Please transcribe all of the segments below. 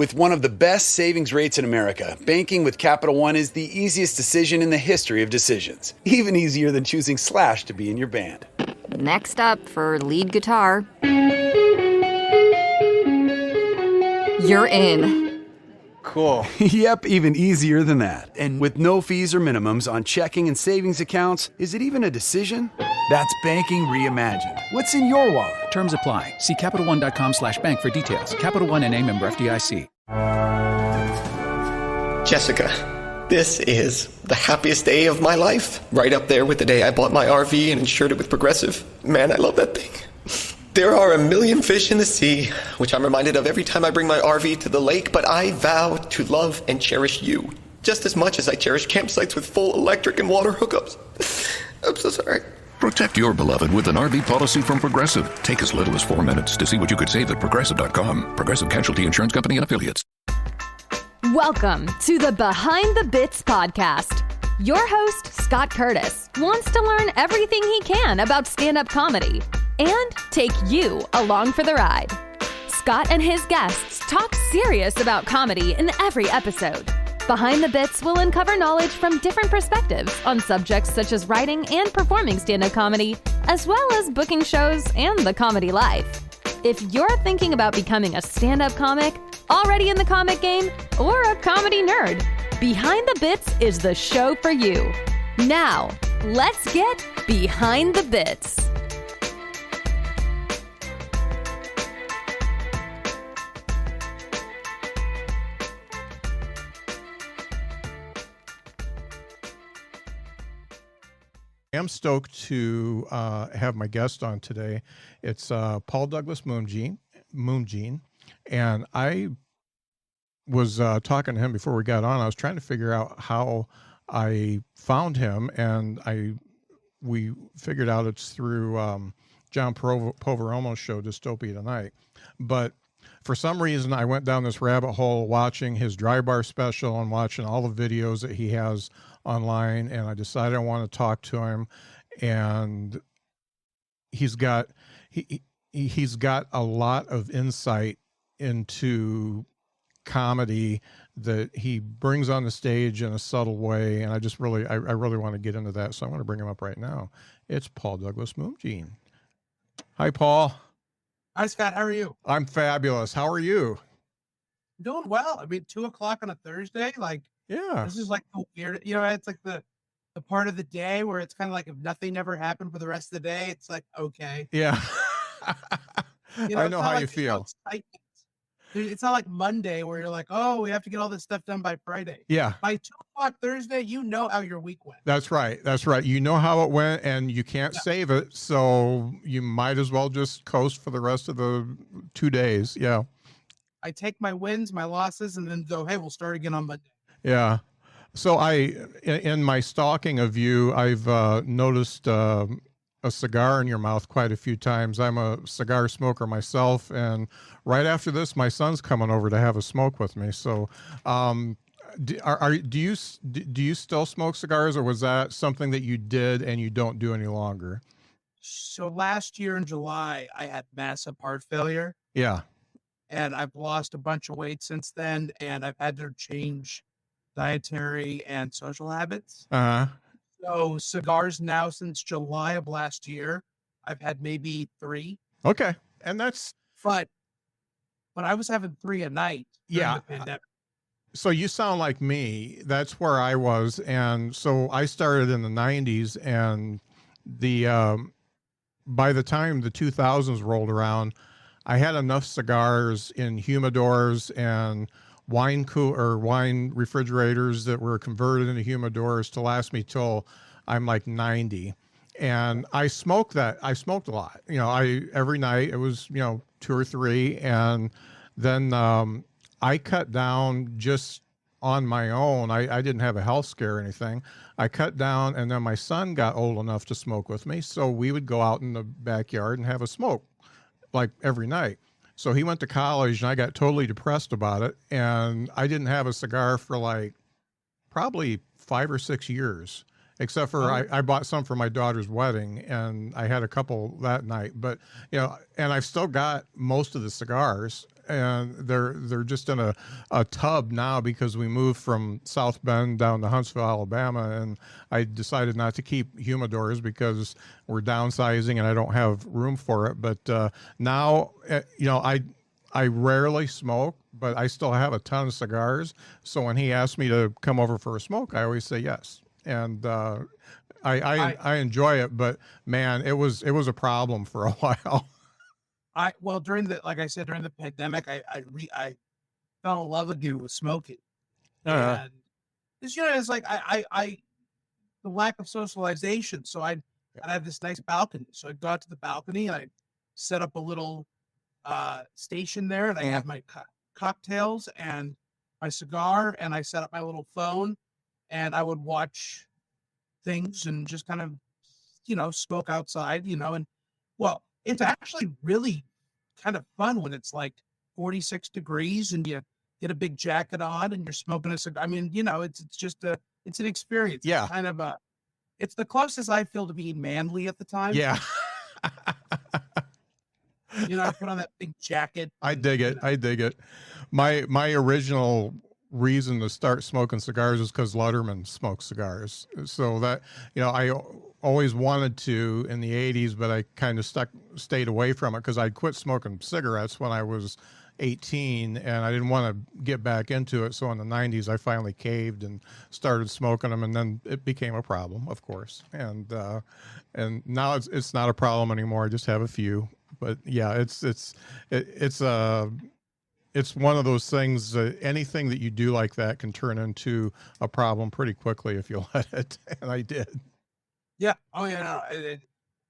With one of the best savings rates in America, banking with Capital One is the easiest decision in the history of decisions. Even easier than choosing Slash to be in your band. Next up for lead guitar. You're in. Cool. Yep, even easier than that. And with no fees or minimums on checking and savings accounts, is it even a decision? That's banking reimagined. What's in your wallet? Terms apply. See CapitalOne.com/bank for details. Capital One N.A. member FDIC. Jessica, this is the happiest day of my life. Right up there with the day I bought my RV and insured it with Progressive. Man, I love that thing. There are a million fish in the sea, which I'm reminded of every time I bring my RV to the lake, but I vow to love and cherish you just as much as I cherish campsites with full electric and water hookups. I'm so sorry. Protect your beloved with an RV policy from Progressive. Take as little as 4 minutes to see what you could save at Progressive.com. Progressive Casualty Insurance Company and Affiliates. Welcome to the Behind the Bits podcast. Your host, Scott Curtis, wants to learn everything he can about stand-up comedy and take you along for the ride. Scott and his guests talk serious about comedy in every episode. Behind the Bits will uncover knowledge from different perspectives on subjects such as writing and performing stand-up comedy, as well as booking shows and the comedy life. If you're thinking about becoming a stand-up comic, already in the comic game, or a comedy nerd, Behind the Bits is the show for you. Now, let's get Behind the Bits. I'm stoked to have my guest on today. It's Paul Douglas Moomjean, and I was talking to him before we got on. I was trying to figure out how I found him, and we figured out it's through John Poveromo's show, Dystopia Tonight. But for some reason, I went down this rabbit hole watching his Drybar special and watching all the videos that he has online, and I decided I want to talk to him. And he's got a lot of insight into comedy that he brings on the stage in a subtle way, and I really want to get into that, so I want to bring him up right now. It's Paul Douglas Moomjean. Hi, Paul. Hi, Scott. How are you? I'm fabulous. How are you? Doing well. I mean, 2:00 on a Thursday, Yeah. this is like the weird, it's like the part of the day where it's kind of like if nothing ever happened for the rest of the day, it's like, okay. Yeah. I know how you It's feel. excitement. It's not like Monday where you're like, oh, we have to get all this stuff done by Friday. Yeah. By 2:00 Thursday, you know how your week went. That's right. You know how it went, and you can't save it, so you might as well just coast for the rest of the 2 days. Yeah. I take my wins, my losses, and then go, hey, we'll start again on Monday. Yeah. So in my stalking of you, I've noticed a cigar in your mouth quite a few times. I'm a cigar smoker myself, and right after this, my son's coming over to have a smoke with me. So, do you still smoke cigars, or was that something that you did and you don't do any longer? So last year in July, I had massive heart failure. Yeah. And I've lost a bunch of weight since then, and I've had to change dietary and social habits. Uh-huh. So cigars now since July of last year, I've had maybe 3. Okay. And that's... But I was having 3 a night during the pandemic. So you sound like me. That's where I was. And so I started in the 90s, and by the time the 2000s rolled around, I had enough cigars in humidors and wine refrigerators that were converted into humidors to last me till I'm like 90. And I smoked a lot. Every night it was, 2 or 3. And then I cut down just on my own. I didn't have a health scare or anything. I cut down, and then my son got old enough to smoke with me. So we would go out in the backyard and have a smoke like every night. So he went to college, and I got totally depressed about it. And I didn't have a cigar for like probably 5 or 6 years, except for I bought some for my daughter's wedding, and I had a couple that night. But, and I've still got most of the cigars. and they're just in a tub now because we moved from South Bend down to Huntsville, Alabama, and I decided not to keep humidors because we're downsizing and I don't have room for it. But now, I rarely smoke, but I still have a ton of cigars. So when he asked me to come over for a smoke, I always say yes. And I enjoy it, but man, it was a problem for a while. During the pandemic, I fell in love again with smoking, and it's like the lack of socialization. So I'd have this nice balcony. So I'd go out to the balcony and I'd set up a little station there, and I had my cocktails and my cigar, and I set up my little phone, and I would watch things and just kind of, smoke outside, and it's actually really kind of fun when it's like 46 degrees and you get a big jacket on and you're smoking a cigar. I mean, it's an experience. Yeah. It's kind of it's the closest I feel to being manly at the time. Yeah. I put on that big jacket. I dig it. My original reason to start smoking cigars is because Letterman smoked cigars. So that, I always wanted to in the 80s, but I kind of stayed away from it because I quit smoking cigarettes when I was 18 and I didn't want to get back into it. So in the 90s, I finally caved and started smoking them, and then it became a problem, of course. And now it's not a problem anymore. I just have a few. But yeah, it's one of those things. Anything that you do like that can turn into a problem pretty quickly if you let it. And I did. Yeah. Oh yeah. No.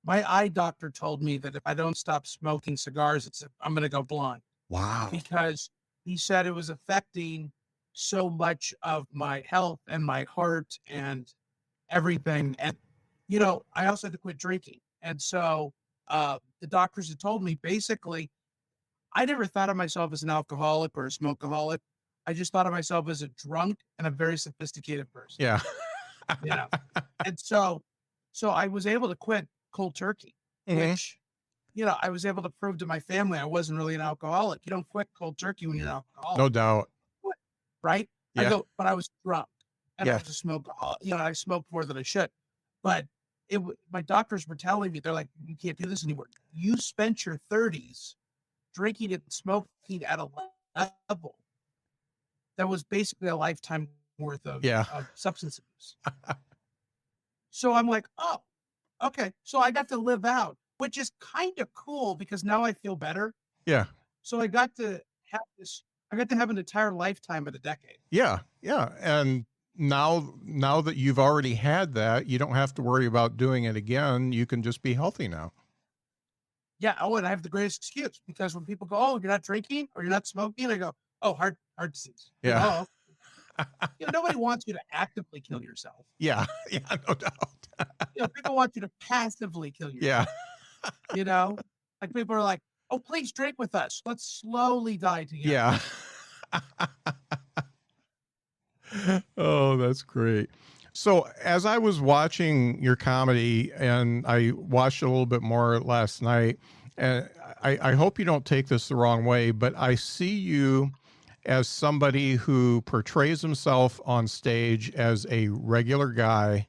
My eye doctor told me that if I don't stop smoking cigars, I'm going to go blind. Wow. Because he said it was affecting so much of my health and my heart and everything. And, I also had to quit drinking. And so the doctors had told me, basically, I never thought of myself as an alcoholic or a smokeaholic. I just thought of myself as a drunk and a very sophisticated person. Yeah. And so I was able to quit cold turkey, which, I was able to prove to my family I wasn't really an alcoholic. You don't quit cold turkey when you're an alcoholic. No doubt. Right? Yeah. But I was drunk and I was a smokeaholic. I smoked more than I should. But my doctors were telling me, they're like, you can't do this anymore. You spent your 30s drinking and smoking at a level that was basically a lifetime worth of substance abuse. So I'm like, oh, okay. So I got to live out, which is kind of cool because now I feel better. Yeah. So I got to have an entire lifetime of a decade. Yeah. Yeah. And now that you've already had that, you don't have to worry about doing it again. You can just be healthy now. Yeah. Oh, and I have the greatest excuse because when people go, oh, you're not drinking or you're not smoking, I go, oh, heart disease. Yeah. Nobody wants you to actively kill yourself. Yeah. Yeah. No doubt. People want you to passively kill yourself. Yeah. Like people are like, oh, please drink with us. Let's slowly die together. Yeah. Oh, that's great. So as I was watching your comedy, and I watched a little bit more last night, and I hope you don't take this the wrong way, but I see you as somebody who portrays himself on stage as a regular guy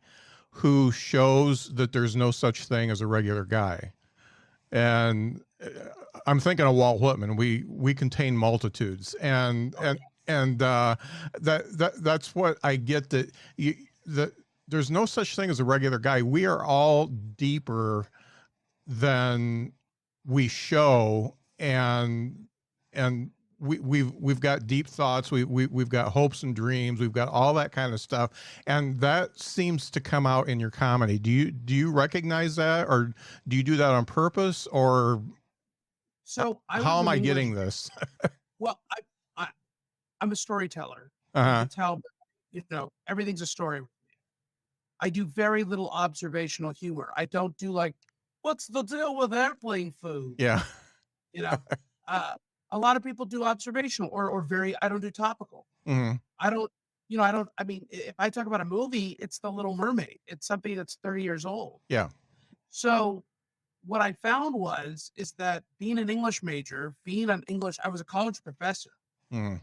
who shows that there's no such thing as a regular guy. And I'm thinking of Walt Whitman. We contain multitudes, and that's what I get, that there's no such thing as a regular guy. We are all deeper than we show, and we've got deep thoughts. We've got hopes and dreams. We've got all that kind of stuff, and that seems to come out in your comedy. Do you recognize that, or do you do that on purpose, or how am I getting this? Well, I'm a storyteller. Uh-huh. I tell, everything's a story with me. I do very little observational humor. I don't do like, what's the deal with airplane food? Yeah. A lot of people do observational or I don't do topical. Mm-hmm. I mean, if I talk about a movie, it's The Little Mermaid. It's something that's 30 years old. Yeah. So, what I found is that being an English major, I was a college professor. Mm.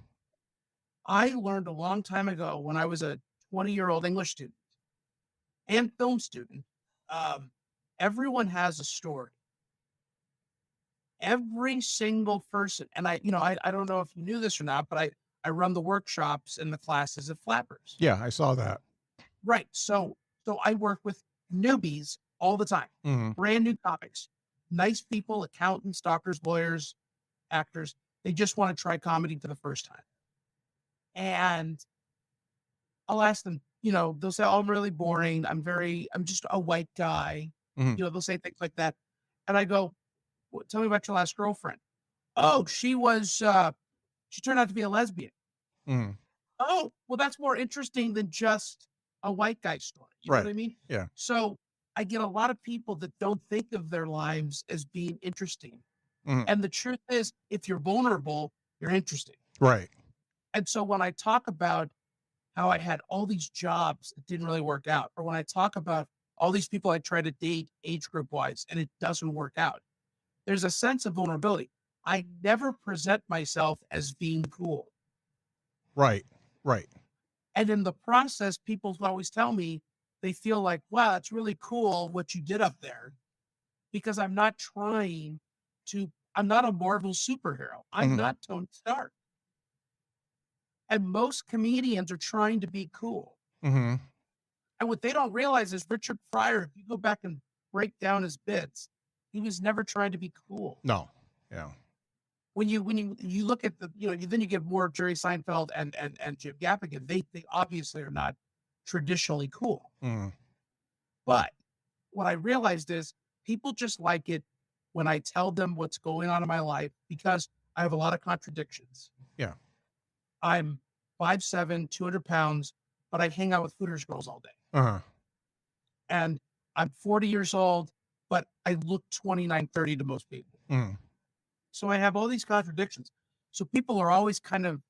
I learned a long time ago when I was a 20-year-old English student and film student, everyone has a story. Every single person, and I don't know if you knew this or not, but I run the workshops and the classes at Flappers. Yeah, I saw that. Right. So I work with newbies all the time, brand new comics, nice people, accountants, doctors, lawyers, actors. They just want to try comedy for the first time. And I'll ask them, they'll say, oh, I'm really boring. I'm just a white guy. They'll say things like that. And I go, well, tell me about your last girlfriend. Oh, she turned out to be a lesbian. Oh, well, that's more interesting than just a white guy story. You know what I mean? Yeah. So I get a lot of people that don't think of their lives as being interesting. And the truth is, if you're vulnerable, you're interesting. Right. And so when I talk about how I had all these jobs that didn't really work out, or when I talk about all these people I try to date age group wise and it doesn't work out, there's a sense of vulnerability. I never present myself as being cool. Right. Right. And in the process, people always tell me they feel like, wow, it's really cool what you did up there, because I'm not a Marvel superhero. I'm not Tony Stark. And most comedians are trying to be cool. And what they don't realize is Richard Pryor, if you go back and break down his bits, he was never trying to be cool. No. Yeah. When you look at then you get more Jerry Seinfeld and Jim Gaffigan, they obviously are not traditionally cool. But what I realized is people just like it when I tell them what's going on in my life, because I have a lot of contradictions. Yeah. I'm 5'7", 200 pounds, but I hang out with Hooters girls all day. And I'm 40 years old, but I look 29, 30 to most people. So I have all these contradictions. So people are always kind of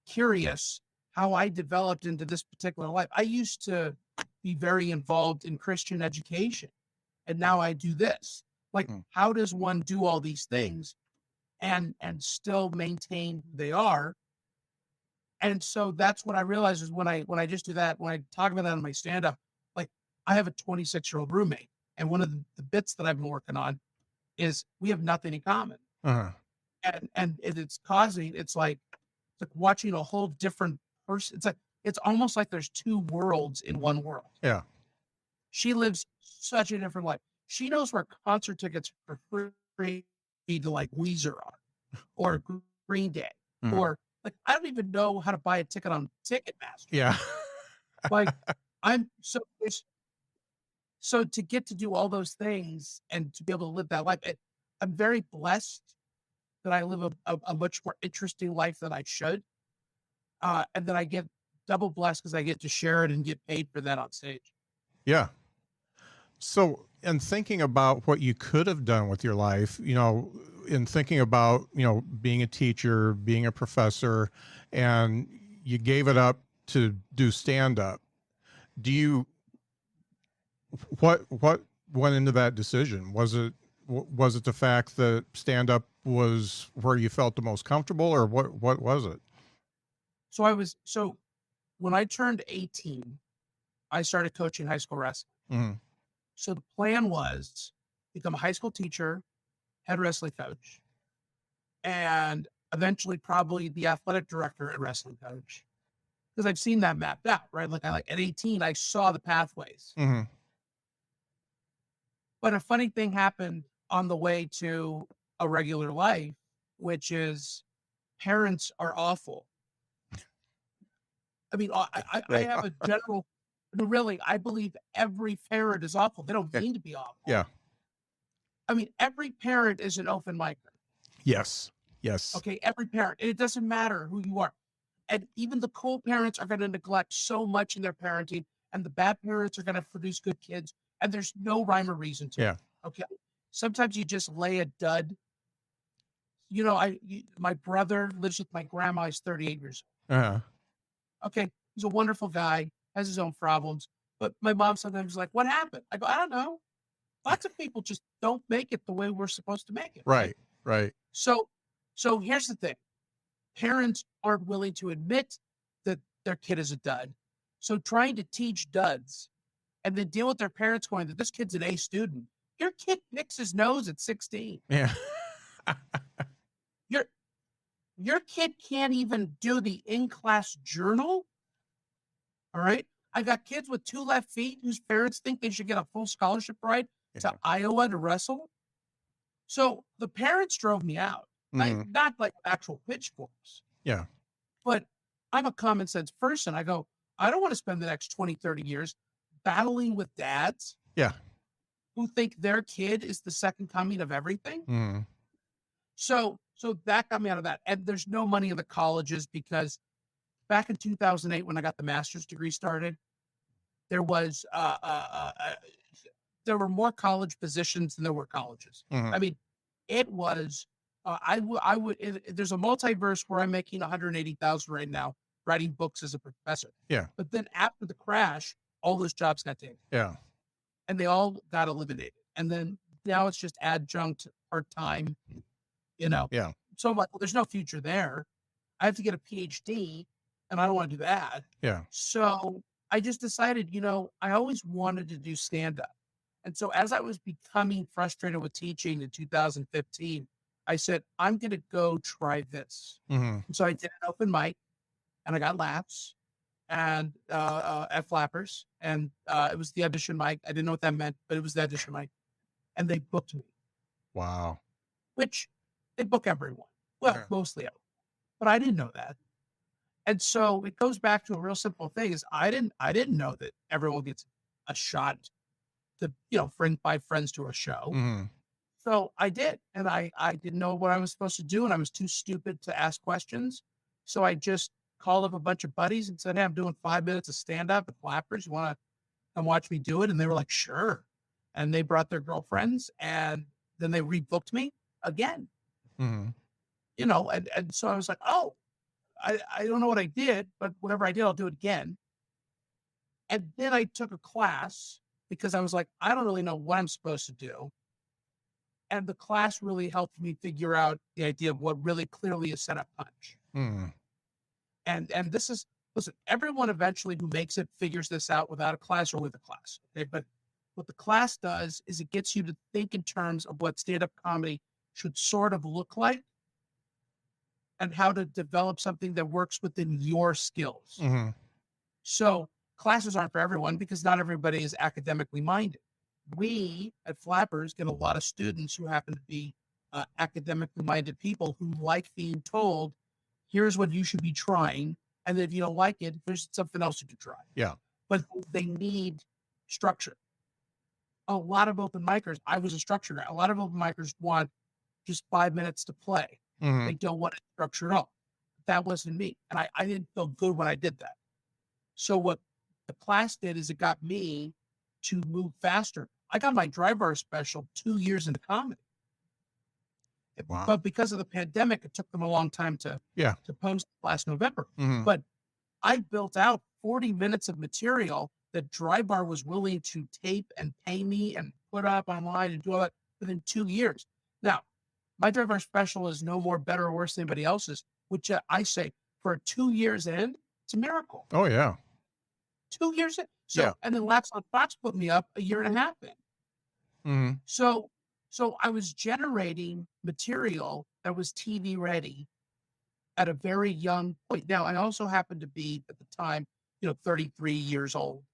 curious how I developed into this particular life. I used to be very involved in Christian education, and now I do this. Like, how does one do all these things and still maintain who they are? And so that's what I realized is when I just do that, when I talk about that in my stand-up, like, I have a 26-year-old roommate, and one of the bits that I've been working on is we have nothing in common. And it's like watching a whole different person. It's almost like there's two worlds in one world. Yeah. She lives such a different life. She knows where concert tickets for free to like Weezer are, or Green Day, or like, I don't even know how to buy a ticket on Ticketmaster. Yeah. Like, so to get to do all those things and to be able to live that life, I'm very blessed that I live a much more interesting life than I should. And then I get double blessed because I get to share it and get paid for that on stage. Yeah. So, in thinking about what you could have done with your life, in thinking about, being a teacher, being a professor, and you gave it up to do stand-up, what went into that decision? Was it the fact that stand-up was where you felt the most comfortable, or what was it? So when I turned 18, I started coaching high school wrestling. So the plan was become a high school teacher, head wrestling coach, and eventually probably the athletic director at wrestling coach, because I've seen that mapped out, right? Like at 18, I saw the pathways. But a funny thing happened on the way to a regular life, which is parents are awful. I mean, I have a general, really, I believe every parent is awful. They don't mean to be awful. Yeah. I mean, every parent is an open micer. Yes. Okay, every parent. And it doesn't matter who you are. And even the cool parents are going to neglect so much in their parenting, and the bad parents are going to produce good kids. And there's no rhyme or reason to it. Okay. Sometimes you just lay a dud. My brother lives with my grandma. He's 38 years old. Okay. He's a wonderful guy, has his own problems. But my mom sometimes is like, what happened? I go, I don't know. Lots of people just don't make it the way we're supposed to make it. Right. So here's the thing. Parents aren't willing to admit that their kid is a dud. So trying to teach duds and then deal with their parents going that this kid's an A student. Your kid picks his nose at 16. Yeah. Your kid can't even do the in-class journal. All right. I got kids with 2 left feet whose parents think they should get a full scholarship ride to Iowa to wrestle. So the parents drove me out. Not like actual pitchforks. Yeah. But I'm a common sense person. I go, I don't want to spend the next 20, 30 years battling with dads. Yeah. Who think their kid is the second coming of everything. So that got me out of that. And there's no money in the colleges because back in 2008, when I got the master's degree started, there was there were more college positions than there were colleges. I mean, it was there's a multiverse where I'm making 180,000 right now writing books as a professor. Yeah. But then after the crash, all those jobs got taken. Yeah. And they all got eliminated. And then now it's just adjunct, part-time, Yeah. So I'm like, well, there's no future there. I have to get a PhD and I don't want to do that. Yeah. So I just decided, I always wanted to do stand-up. And so as I was becoming frustrated with teaching in 2015, I said, I'm going to go try this. And so I did an open mic and I got laughs and at Flappers. And it was the audition mic. I didn't know what that meant, but it was the audition mic. And they booked me. Wow. Which they book everyone. Well, mostly everyone. But I didn't know that. And so it goes back to a real simple thing is I didn't know that everyone gets a shot to, invite friends to a show. So I did. And I didn't know what I was supposed to do. And I was too stupid to ask questions. So I just called up a bunch of buddies and said, hey, I'm doing 5 minutes of stand-up at Flappers. You want to come watch me do it? And they were like, sure. And they brought their girlfriends and then they rebooked me again. And so I was like, oh, I don't know what I did, but whatever I did, I'll do it again. And then I took a class because I was like, I don't really know what I'm supposed to do. And the class really helped me figure out the idea of what really clearly is setup punch. And this is, listen, everyone eventually who makes it figures this out without a class or with a class. Okay. But what the class does is it gets you to think in terms of what stand-up comedy should sort of look like and how to develop something that works within your skills. So classes aren't for everyone because not everybody is academically minded. We at Flappers get a lot of students who happen to be academically minded people who like being told, here's what you should be trying. And then if you don't like it, there's something else you can try. Yeah. But they need structure. A lot of open micers, I was a structure guy. A lot of open micers want just 5 minutes to play. They don't want it structured at all. That wasn't me. And I didn't feel good when I did that. So what the class did is it got me to move faster. I got my Drybar special 2 years into comedy. Wow. But because of the pandemic, it took them a long time to post last November. But I built out 40 minutes of material that Drybar was willing to tape and pay me and put up online and do all that within 2 years. Now, my Drybar special is no more better or worse than anybody else's, which I say for 2 years in, it's a miracle. Oh, yeah. 2 years in. So, and then Laughs on Fox put me up a year and a half in. So I was generating material that was TV ready at a very young point. Now, I also happened to be at the time, 33 years old,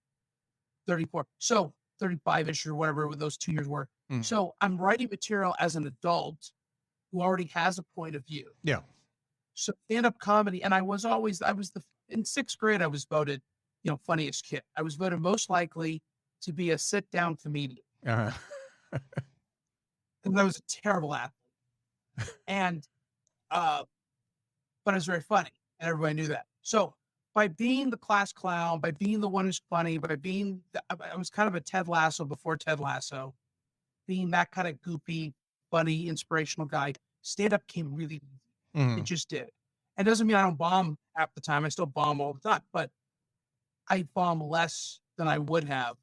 34. So 35-ish or whatever those 2 years were. So I'm writing material as an adult who already has a point of view. Yeah. So stand-up comedy. And in 6th grade, I was voted, funniest kid. I was voted most likely to be a sit-down comedian. Because I was a terrible athlete. And, but I was very funny and everybody knew that. So by being the class clown, by being the one who's funny, I was kind of a Ted Lasso before Ted Lasso, being that kind of goopy, funny, inspirational guy, stand-up came really easy. It just did. And it doesn't mean I don't bomb half the time. I still bomb all the time, but I bomb less than I would have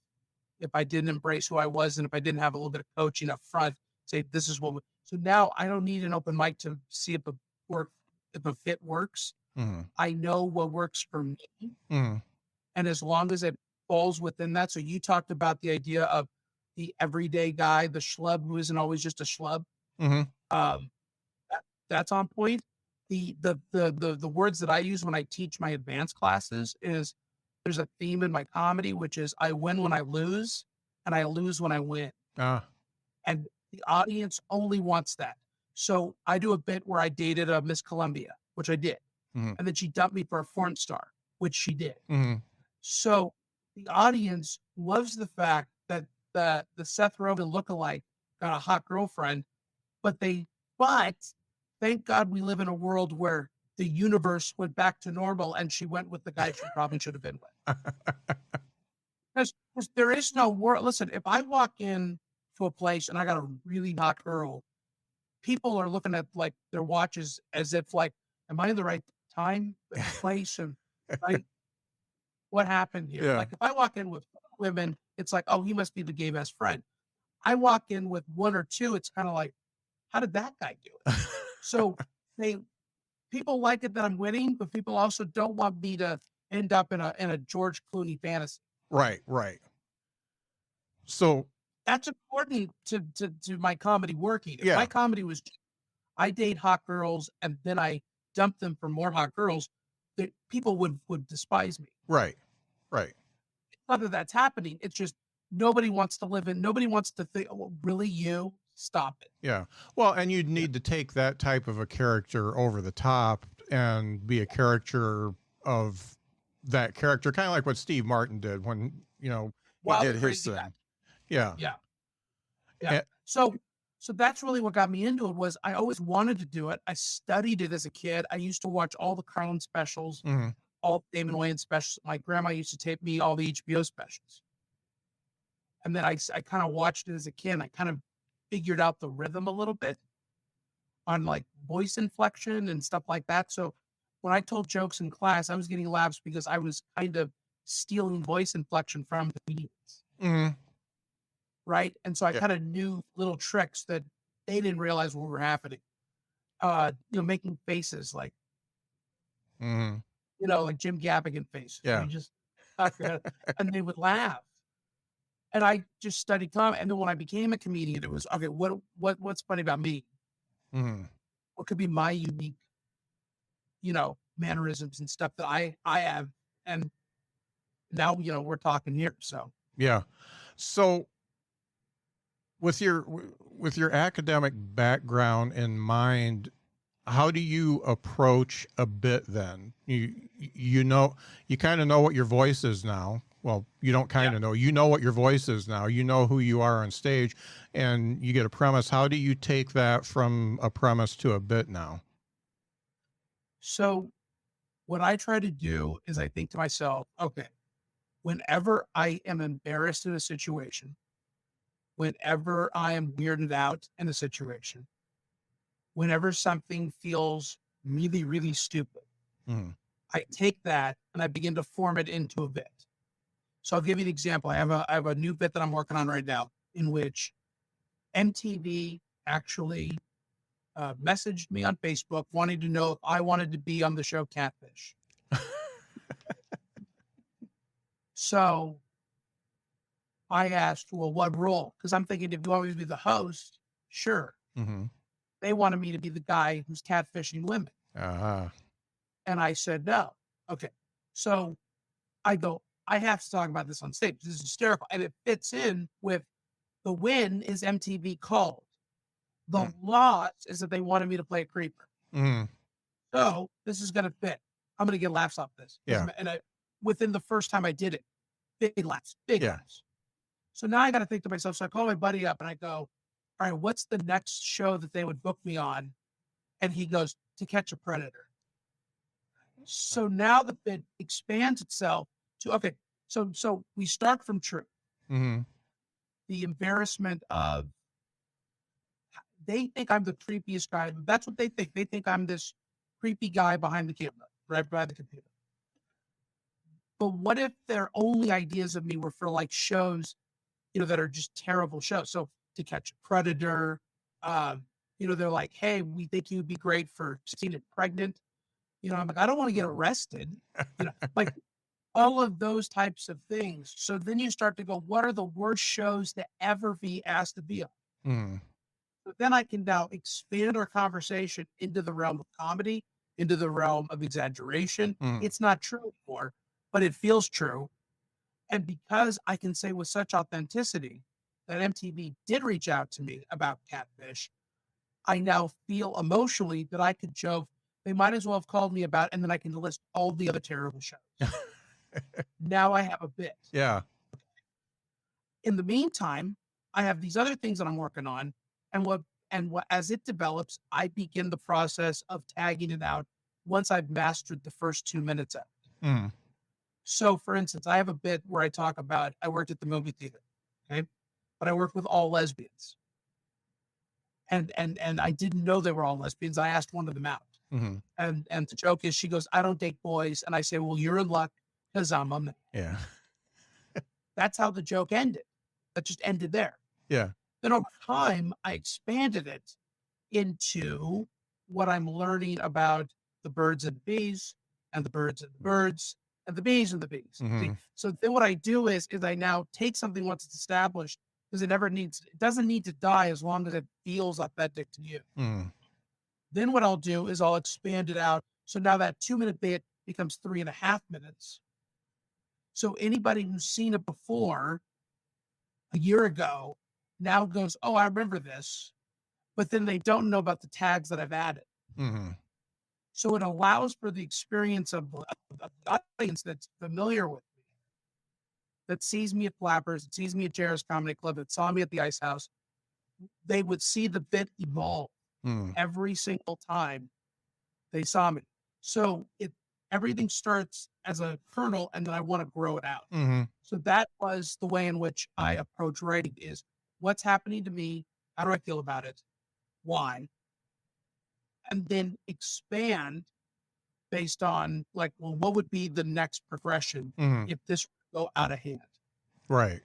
if I didn't embrace who I was and if I didn't have a little bit of coaching up front, say this is what. So now I don't need an open mic to see if a fit works. I know what works for me, and as long as it falls within that. So you talked about the idea of the everyday guy, the schlub who isn't always just a schlub. That's on point. The words that I use when I teach my advanced classes is there's a theme in my comedy, which is I win when I lose and I lose when I win. And the audience only wants that. So I do a bit where I dated a Miss Columbia, which I did. And then she dumped me for a porn star, which she did. So the audience loves the fact that the Seth Rogen lookalike got a hot girlfriend, but thank God we live in a world where the universe went back to normal and she went with the guy she probably should have been with. Because there is no world. Listen, if I walk in to a place and I got a really hot girl, people are looking at like their watches as if like, am I in the right time, place, and what happened here? Like if I walk in with women, it's like, oh, he must be the gay best friend. I walk in with one or two, it's kind of like, how did that guy do it? So people like it that I'm winning, but people also don't want me to end up in a George Clooney fantasy. Right. So that's important to my comedy working. If Yeah. my comedy was, I date hot girls and then I dump them for more hot girls, that people would despise me. Right. It's not that that's happening. It's just nobody wants to think, oh, really, you stop it. Yeah. Well, and you'd need to take that type of a character over the top and be a character of that character, kind of like what Steve Martin did when, he did his thing. Yeah. So that's really what got me into it. Was I always wanted to do it. I studied it as a kid. I used to watch all the Carlin specials, all Damon Wayans specials. My grandma used to tape me all the HBO specials. And then I kind of watched it as a kid. I kind of figured out the rhythm a little bit on like voice inflection and stuff like that. So when I told jokes in class, I was getting laughs because I was kind of stealing voice inflection from the comedians. Right. And so I kind of knew little tricks that they didn't realize what were happening. Making faces like, like Jim Gaffigan faces. Yeah. You just, and they would laugh. And I just studied comedy. And then when I became a comedian, it was, okay, what's funny about me? What could be my unique, mannerisms and stuff that I have. And now, we're talking here. So, Yeah. So with your academic background in mind, how do you approach a bit then? You kind of know what your voice is now. Well, you don't kind of know. You know what your voice is now. You know who you are on stage, and you get a premise. How do you take that from a premise to a bit now? So what I try to do is I think to myself, okay, whenever I am embarrassed in a situation, whenever I am weirded out in a situation, whenever something feels really, really stupid, I take that and I begin to form it into a bit. So I'll give you an example. I have a new bit that I'm working on right now in which MTV actually messaged me on Facebook wanting to know if I wanted to be on the show Catfish. So I asked, well, what role? Because I'm thinking if you want me to be the host, sure. They wanted me to be the guy who's catfishing women. And I said, no. Okay. So I go, I have to talk about this on stage. This is hysterical. And it fits in with the win is MTV called. The loss is that they wanted me to play a creeper. So this is going to fit. I'm going to get laughs off this. Yeah. And within the first time I did it, big laughs. So now I got to think to myself. So I call my buddy up and I go, all right, what's the next show that they would book me on? And he goes, To Catch a Predator. So now the bit expands itself to, okay, so we start from truth. The embarrassment of, they think I'm the creepiest guy. That's what they think. They think I'm this creepy guy behind the camera, right behind the computer. But what if their only ideas of me were for like shows that are just terrible shows. So To Catch a Predator, they're like, hey, we think you'd be great for Seen It Pregnant. I'm like, I don't want to get arrested. Like all of those types of things. So then you start to go, what are the worst shows to ever be asked to be on? Mm. So then I can now expand our conversation into the realm of comedy, into the realm of exaggeration. It's not true anymore, but it feels true. And because I can say with such authenticity that MTV did reach out to me about Catfish, I now feel emotionally that I could joke, they might as well have called me about, and then I can list all the other terrible shows. Now I have a bit. Yeah. In the meantime, I have these other things that I'm working on, and as it develops, I begin the process of tagging it out once I've mastered the first 2 minutes of it. Mm. So, for instance, I have a bit where I talk about I worked at the movie theater, okay, but I worked with all lesbians, and I didn't know they were all lesbians. I asked one of them out, Mm-hmm. and the joke is, she goes, "I don't date boys," and I say, "Well, you're in luck because I'm a man." Yeah. That's how the joke ended. That just ended there. Yeah. Then over time, I expanded it into what I'm learning about the birds and the bees, and the birds and the birds, and the bees and the bees. Mm-hmm. So then what I do is I now take something once it's established, because it doesn't need to die as long as it feels authentic to you. Mm. Then what I'll do is I'll expand it out. So now that 2-minute bit becomes 3.5 minutes. So anybody who's seen it before a year ago now goes, oh, I remember this, but then they don't know about the tags that I've added. Mm-hmm. So it allows for the experience of the audience that's familiar with me, that sees me at Flappers, that sees me at Jarrett's Comedy Club, that saw me at the Ice House. They would see the bit evolve every single time they saw me. So everything starts as a kernel, and then I want to grow it out. Mm-hmm. So that was the way in which I approach writing: is what's happening to me? How do I feel about it? Why? And then expand based on like, well, what would be the next progression if this would go out of hand? Right.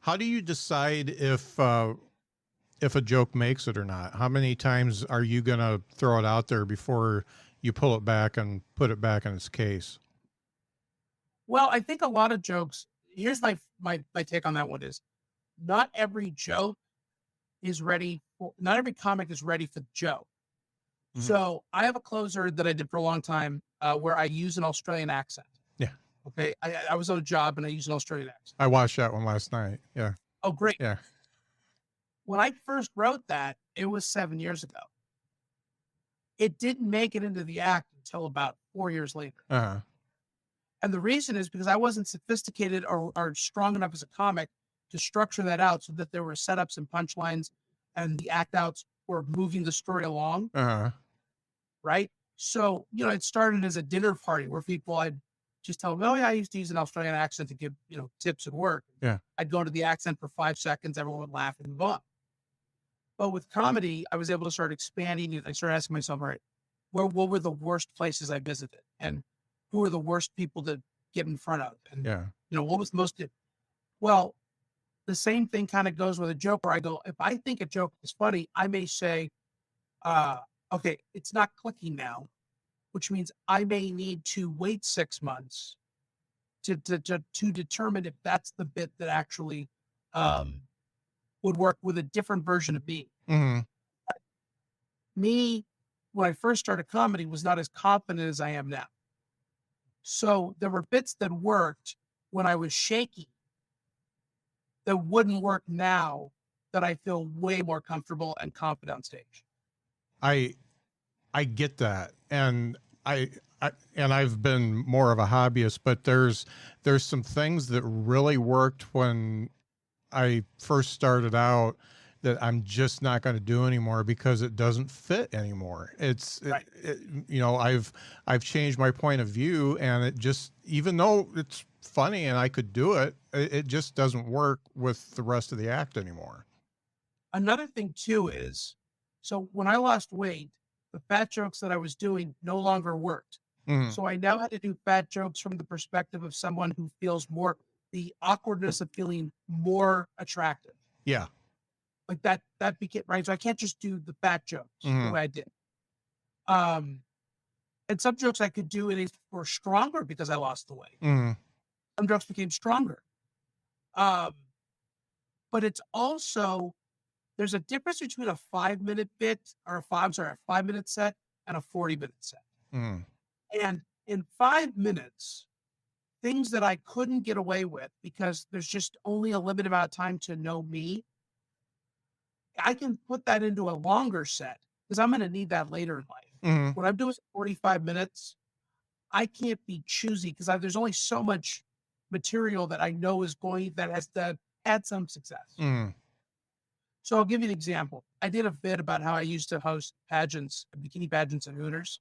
How do you decide if a joke makes it or not? How many times are you going to throw it out there before you pull it back and put it back in its case? Well, I think a lot of jokes, here's my take on that one is, not every joke is ready for, not every comic is ready for the joke. Mm-hmm. So I have a closer that I did for a long time where I use an Australian accent. Yeah. Okay. I was on a job and I used an Australian accent. I watched that one last night. Yeah. Oh, great. Yeah. When I first wrote that, it was 7 years ago. It didn't make it into the act until about 4 years later. Uh-huh. And the reason is because I wasn't sophisticated or strong enough as a comic to structure that out so that there were setups and punchlines and the act outs were moving the story along. Uh-huh. Right. So, it started as a dinner party where I'd just tell them, oh yeah, I used to use an Australian accent to give, tips at work. Yeah. I'd go into the accent for 5 seconds. Everyone would laugh and move on. But with comedy, I was able to start expanding it. I started asking myself, all right, what were the worst places I visited? And who are the worst people to get in front of? And, what was the most, well, the same thing kind of goes with a joke where I go, if I think a joke is funny, I may say, okay, it's not clicking now, which means I may need to wait 6 months to determine if that's the bit that actually would work with a different version of me. Mm-hmm. Me, when I first started comedy, was not as confident as I am now. So there were bits that worked when I was shaky that wouldn't work now that I feel way more comfortable and confident on stage. I get that. And I've been more of a hobbyist, but there's some things that really worked when I first started out that I'm just not going to do anymore because it doesn't fit anymore. Right. I've changed my point of view, and it just, even though it's funny and I could do it, it just doesn't work with the rest of the act anymore. Another thing too is, so when I lost weight, the fat jokes that I was doing no longer worked. Mm-hmm. So I now had to do fat jokes from the perspective of someone who feels more the awkwardness of feeling more attractive. Yeah. Like that became right. So I can't just do the fat jokes the way I did. And some jokes I could do and they were stronger because I lost the weight. Some jokes became stronger. But it's also, there's a difference between a 5-minute bit or a 5-minute set and a 40-minute set. And in 5 minutes, things that I couldn't get away with because there's just only a limited amount of time to know me, I can put that into a longer set because I'm going to need that later in life. When I'm doing 45 minutes, I can't be choosy because there's only so much material that I know that has had some success. So I'll give you an example. I did a bit about how I used to host pageants, bikini pageants at Hooters.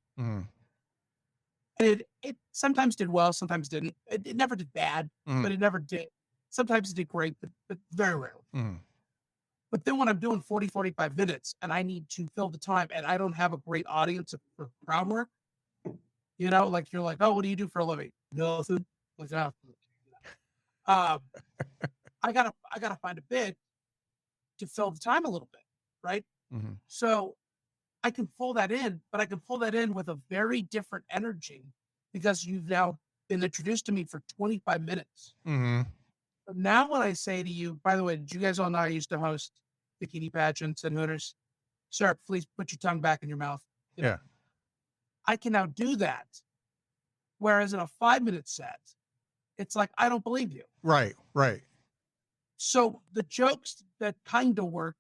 And it sometimes did well, sometimes didn't. It never did bad, but it never did. Sometimes it did great, but very rarely. But then when I'm doing 40, 45 minutes and I need to fill the time and I don't have a great audience for crowd work, like you're like, oh, what do you do for a living? Nothing. Like, I gotta find a bit to fill the time a little bit, right? So I can pull that in, but I can pull that in with a very different energy because you've now been introduced to me for 25 minutes. So now when I say to you, by the way, did you guys all know I used to host bikini pageants and Hooters? Sir, please put your tongue back in your mouth. Yeah. I can now do that. Whereas in a 5-minute set, it's like, I don't believe you. Right. So the jokes that kind of work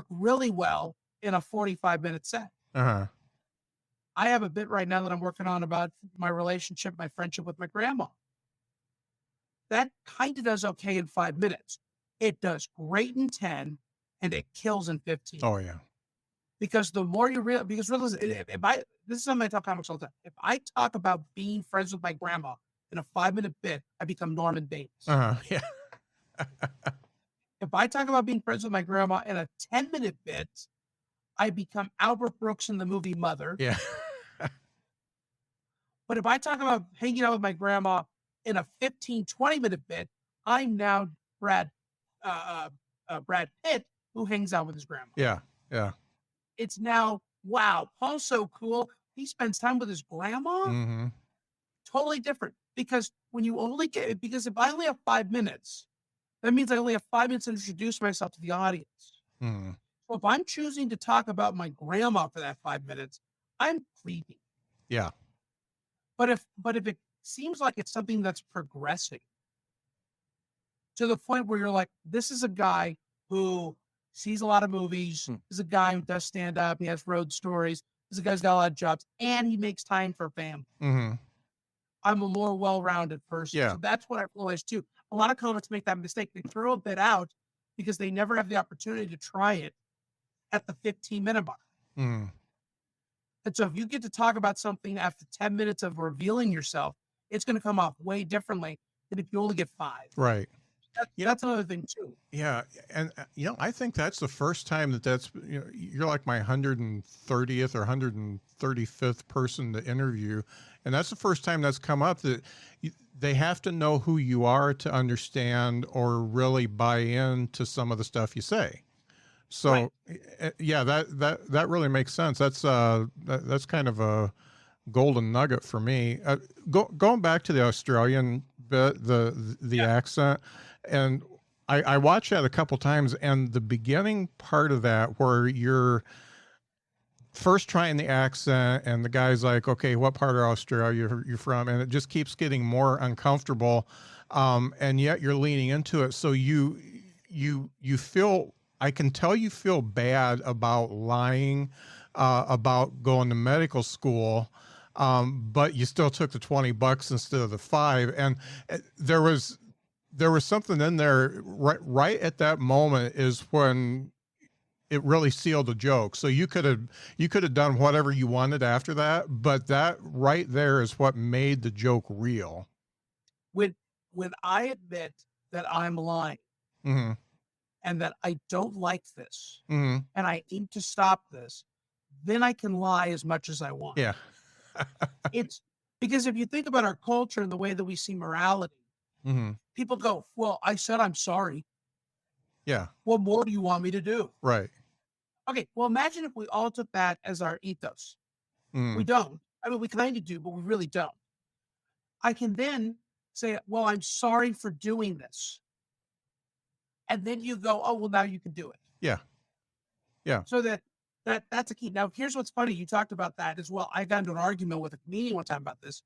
really well in a 45-minute set. I have a bit right now that I'm working on about my relationship, my friendship with my grandma. That kind of does okay in 5 minutes. It does great in 10 and it kills in 15. Oh yeah. Because the more you realize, this is something I tell comics all the time. If I talk about being friends with my grandma in a 5-minute bit, I become Norman Bates. Yeah. If I talk about being friends with my grandma in a 10-minute bit, I become Albert Brooks in the movie Mother. Yeah. But if I talk about hanging out with my grandma in a 15, 20-minute bit, I'm now Brad Pitt who hangs out with his grandma. Yeah. It's now, wow, Paul's so cool. He spends time with his grandma. Totally different. Because if I only have 5 minutes, that means I only have 5 minutes to introduce myself to the audience. So if I'm choosing to talk about my grandma for that 5 minutes, I'm creepy. Yeah. But if it seems like it's something that's progressing to the point where you're like, this is a guy who sees a lot of movies, this is a guy who does stand up, he has road stories, this is a guy who's got a lot of jobs, and he makes time for family. I'm a more well-rounded person. Yeah. So that's what I realized too. A lot of comics make that mistake. They throw a bit out because they never have the opportunity to try it at the 15-minute mark. And so if you get to talk about something after 10 minutes of revealing yourself, it's going to come off way differently than if you only get 5. Right. That's another thing too. Yeah. And, I think that's the first time that's, you're like my 130th or 135th person to interview. And that's the first time that's come up that they have to know who you are to understand or really buy into some of the stuff you say. So right. Yeah, that really makes sense. That's kind of a golden nugget for me. Going back to the Australian bit, the accent, and I watched that a couple times, and the beginning part of that where you're first trying the accent and the guy's like, okay, what part of Australia you're from? And it just keeps getting more uncomfortable. And yet you're leaning into it. So you feel, I can tell you feel bad about lying, about going to medical school. But you still took the $20 instead of the $5. And there was something in there right at that moment is when it really sealed the joke. So you could have done whatever you wanted after that, but that right there is what made the joke real. When I admit that I'm lying and that I don't like this and I need to stop this, then I can lie as much as I want. Yeah. It's because if you think about our culture and the way that we see morality, Mm-hmm. People go, well, I said I'm sorry. Yeah. What more do you want me to do? Right. Okay, well, imagine if we all took that as our ethos. Mm. We don't. I mean, we kind of do, but we really don't. I can then say, well, I'm sorry for doing this. And then you go, oh, well, now you can do it. Yeah. Yeah. So that's a key. Now, here's what's funny. You talked about that as well. I got into an argument with a comedian one time about this,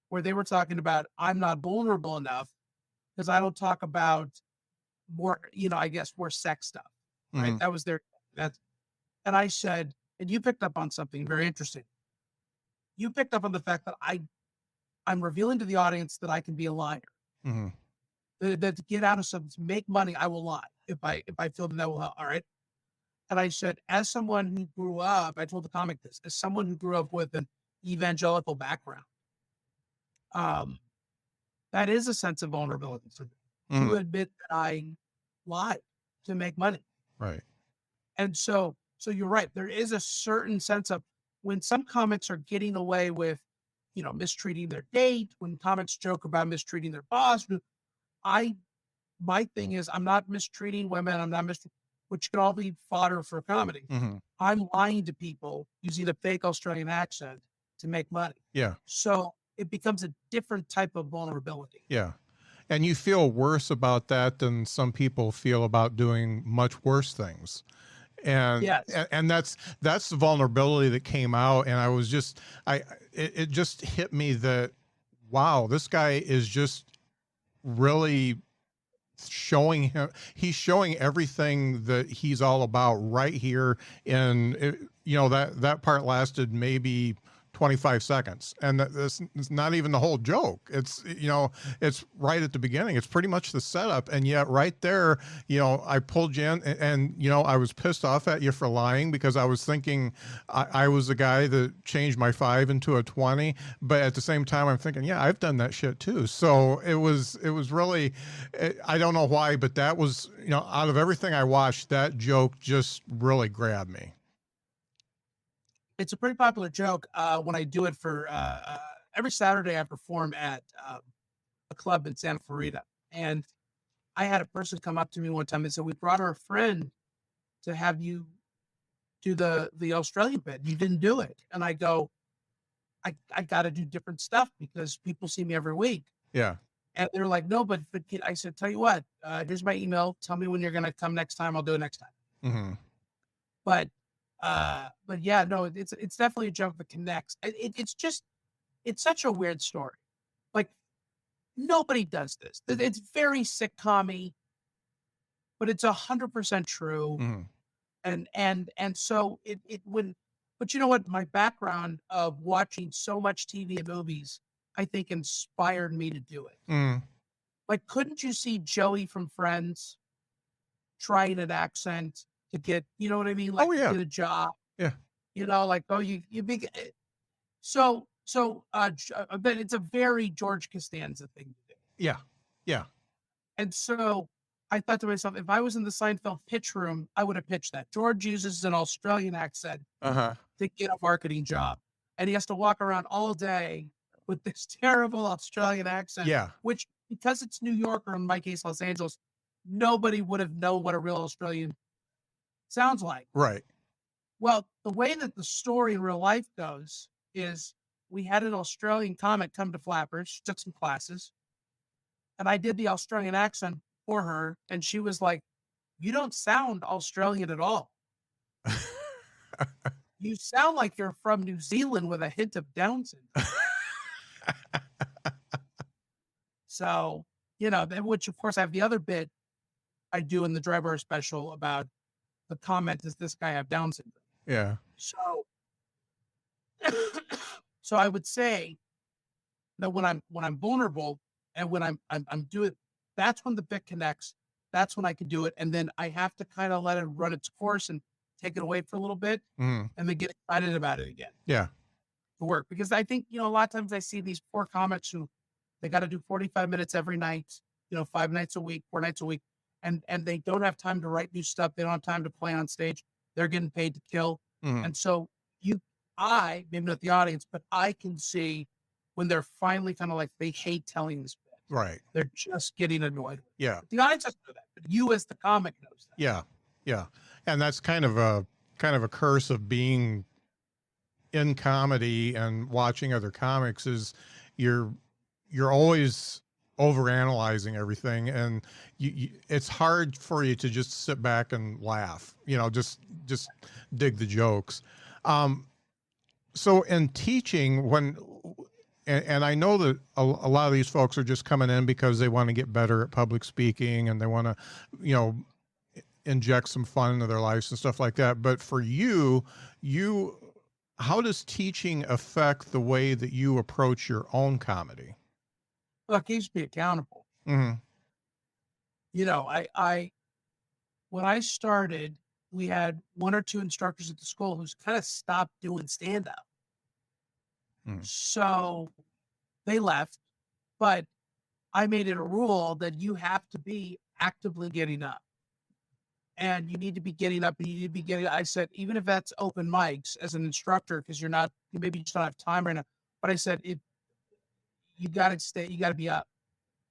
where they were talking about, I'm not vulnerable enough because I don't talk about more, I guess more sex stuff. Right. Mm-hmm. That was and I said, and you picked up on something very interesting. You picked up on the fact that I'm revealing to the audience that I can be a liar. Mm-hmm. That to get out of something, to make money, I will lie if I feel that will help. All right. And I said, as someone who grew up, I told the comic this, as someone who grew up with an evangelical background, that is a sense of vulnerability for me to admit that I lied to make money. Right. And so you're right. There is a certain sense of when some comics are getting away with, mistreating their date, when comics joke about mistreating their boss, my thing is I'm not mistreating women. I'm not which can all be fodder for comedy. Mm-hmm. I'm lying to people using a fake Australian accent to make money. Yeah. So it becomes a different type of vulnerability. Yeah. And you feel worse about that than some people feel about doing much worse things. And yes. and that's the vulnerability that came out. And I was just, it just hit me that, wow, this guy is just really he's showing everything that he's all about right here. And that part lasted maybe 25 seconds. And that's not even the whole joke. It's, it's right at the beginning. It's pretty much the setup. And yet right there, I pulled you in and I was pissed off at you for lying because I was thinking I was the guy that changed my 5 into a 20. But at the same time, I'm thinking, yeah, I've done that shit too. So it was really, I don't know why, but that was, out of everything I watched, that joke just really grabbed me. It's a pretty popular joke when I do it for every Saturday. I perform at a club in San Fernando, and I had a person come up to me one time and said, "We brought our friend to have you do the Australian bit. You didn't do it." And I go, "I got to do different stuff because people see me every week." Yeah. And they're like, "No, but kid," I said, "Tell you what, here's my email. Tell me when you're gonna come next time. I'll do it next time." Mm-hmm. But yeah, no, it's definitely a joke that connects. It's such a weird story. Like nobody does this. It's very sitcom-y, but it's 100% true. Mm-hmm. And so but you know what? My background of watching so much TV and movies, I think inspired me to do it. Mm. Like, couldn't you see Joey from Friends trying an accent to get, you know what I mean? Like, oh, yeah. get a job. Yeah. Like, oh, you big. So, but it's a very George Costanza thing to do. Yeah. Yeah. And so I thought to myself, if I was in the Seinfeld pitch room, I would have pitched that. George uses an Australian accent to get a marketing job. And he has to walk around all day with this terrible Australian accent. Yeah. Which, because it's New York, or in my case, Los Angeles, nobody would have known what a real Australian sounds like. Right. Well, the way that the story in real life goes is we had an Australian comic come to Flappers, took some classes, and I did the Australian accent for her, and she was like, "You don't sound Australian at all. You sound like you're from New Zealand with a hint of Down syndrome." So, which of course I have the other bit I do in the Drybar special about the comment, does this guy have Down syndrome? Yeah. So I would say that when I'm vulnerable and when I'm doing, that's when the bit connects. That's when I can do it. And then I have to kind of let it run its course and take it away for a little bit and then get excited about it again. Yeah. To work. Because I think, a lot of times I see these poor comics who they got to do 45 minutes every night, 5 nights a week, 4 nights a week. And they don't have time to write new stuff. They don't have time to play on stage. They're getting paid to kill. And so maybe not the audience, but I can see when they're finally kind of like, they hate telling this bit. Right. They're just getting annoyed. Yeah. The audience doesn't know that, but you as the comic knows that. Yeah. Yeah. And that's kind of a curse of being in comedy and watching other comics is you're always overanalyzing everything, and it's hard for you to just sit back and laugh, just dig the jokes. So in teaching, and I know that a lot of these folks are just coming in because they want to get better at public speaking and they want to, inject some fun into their lives and stuff like that. But for you, how does teaching affect the way that you approach your own comedy? Well, it keeps me accountable. Mm-hmm. When I started, we had one or two instructors at the school who's kind of stopped doing stand-up. So they left, but I made it a rule that you have to be actively getting up. And you need to be getting up, and you need to be getting, I said, even if that's open mics as an instructor, because you maybe just don't have time right now. But I said, you got to be up.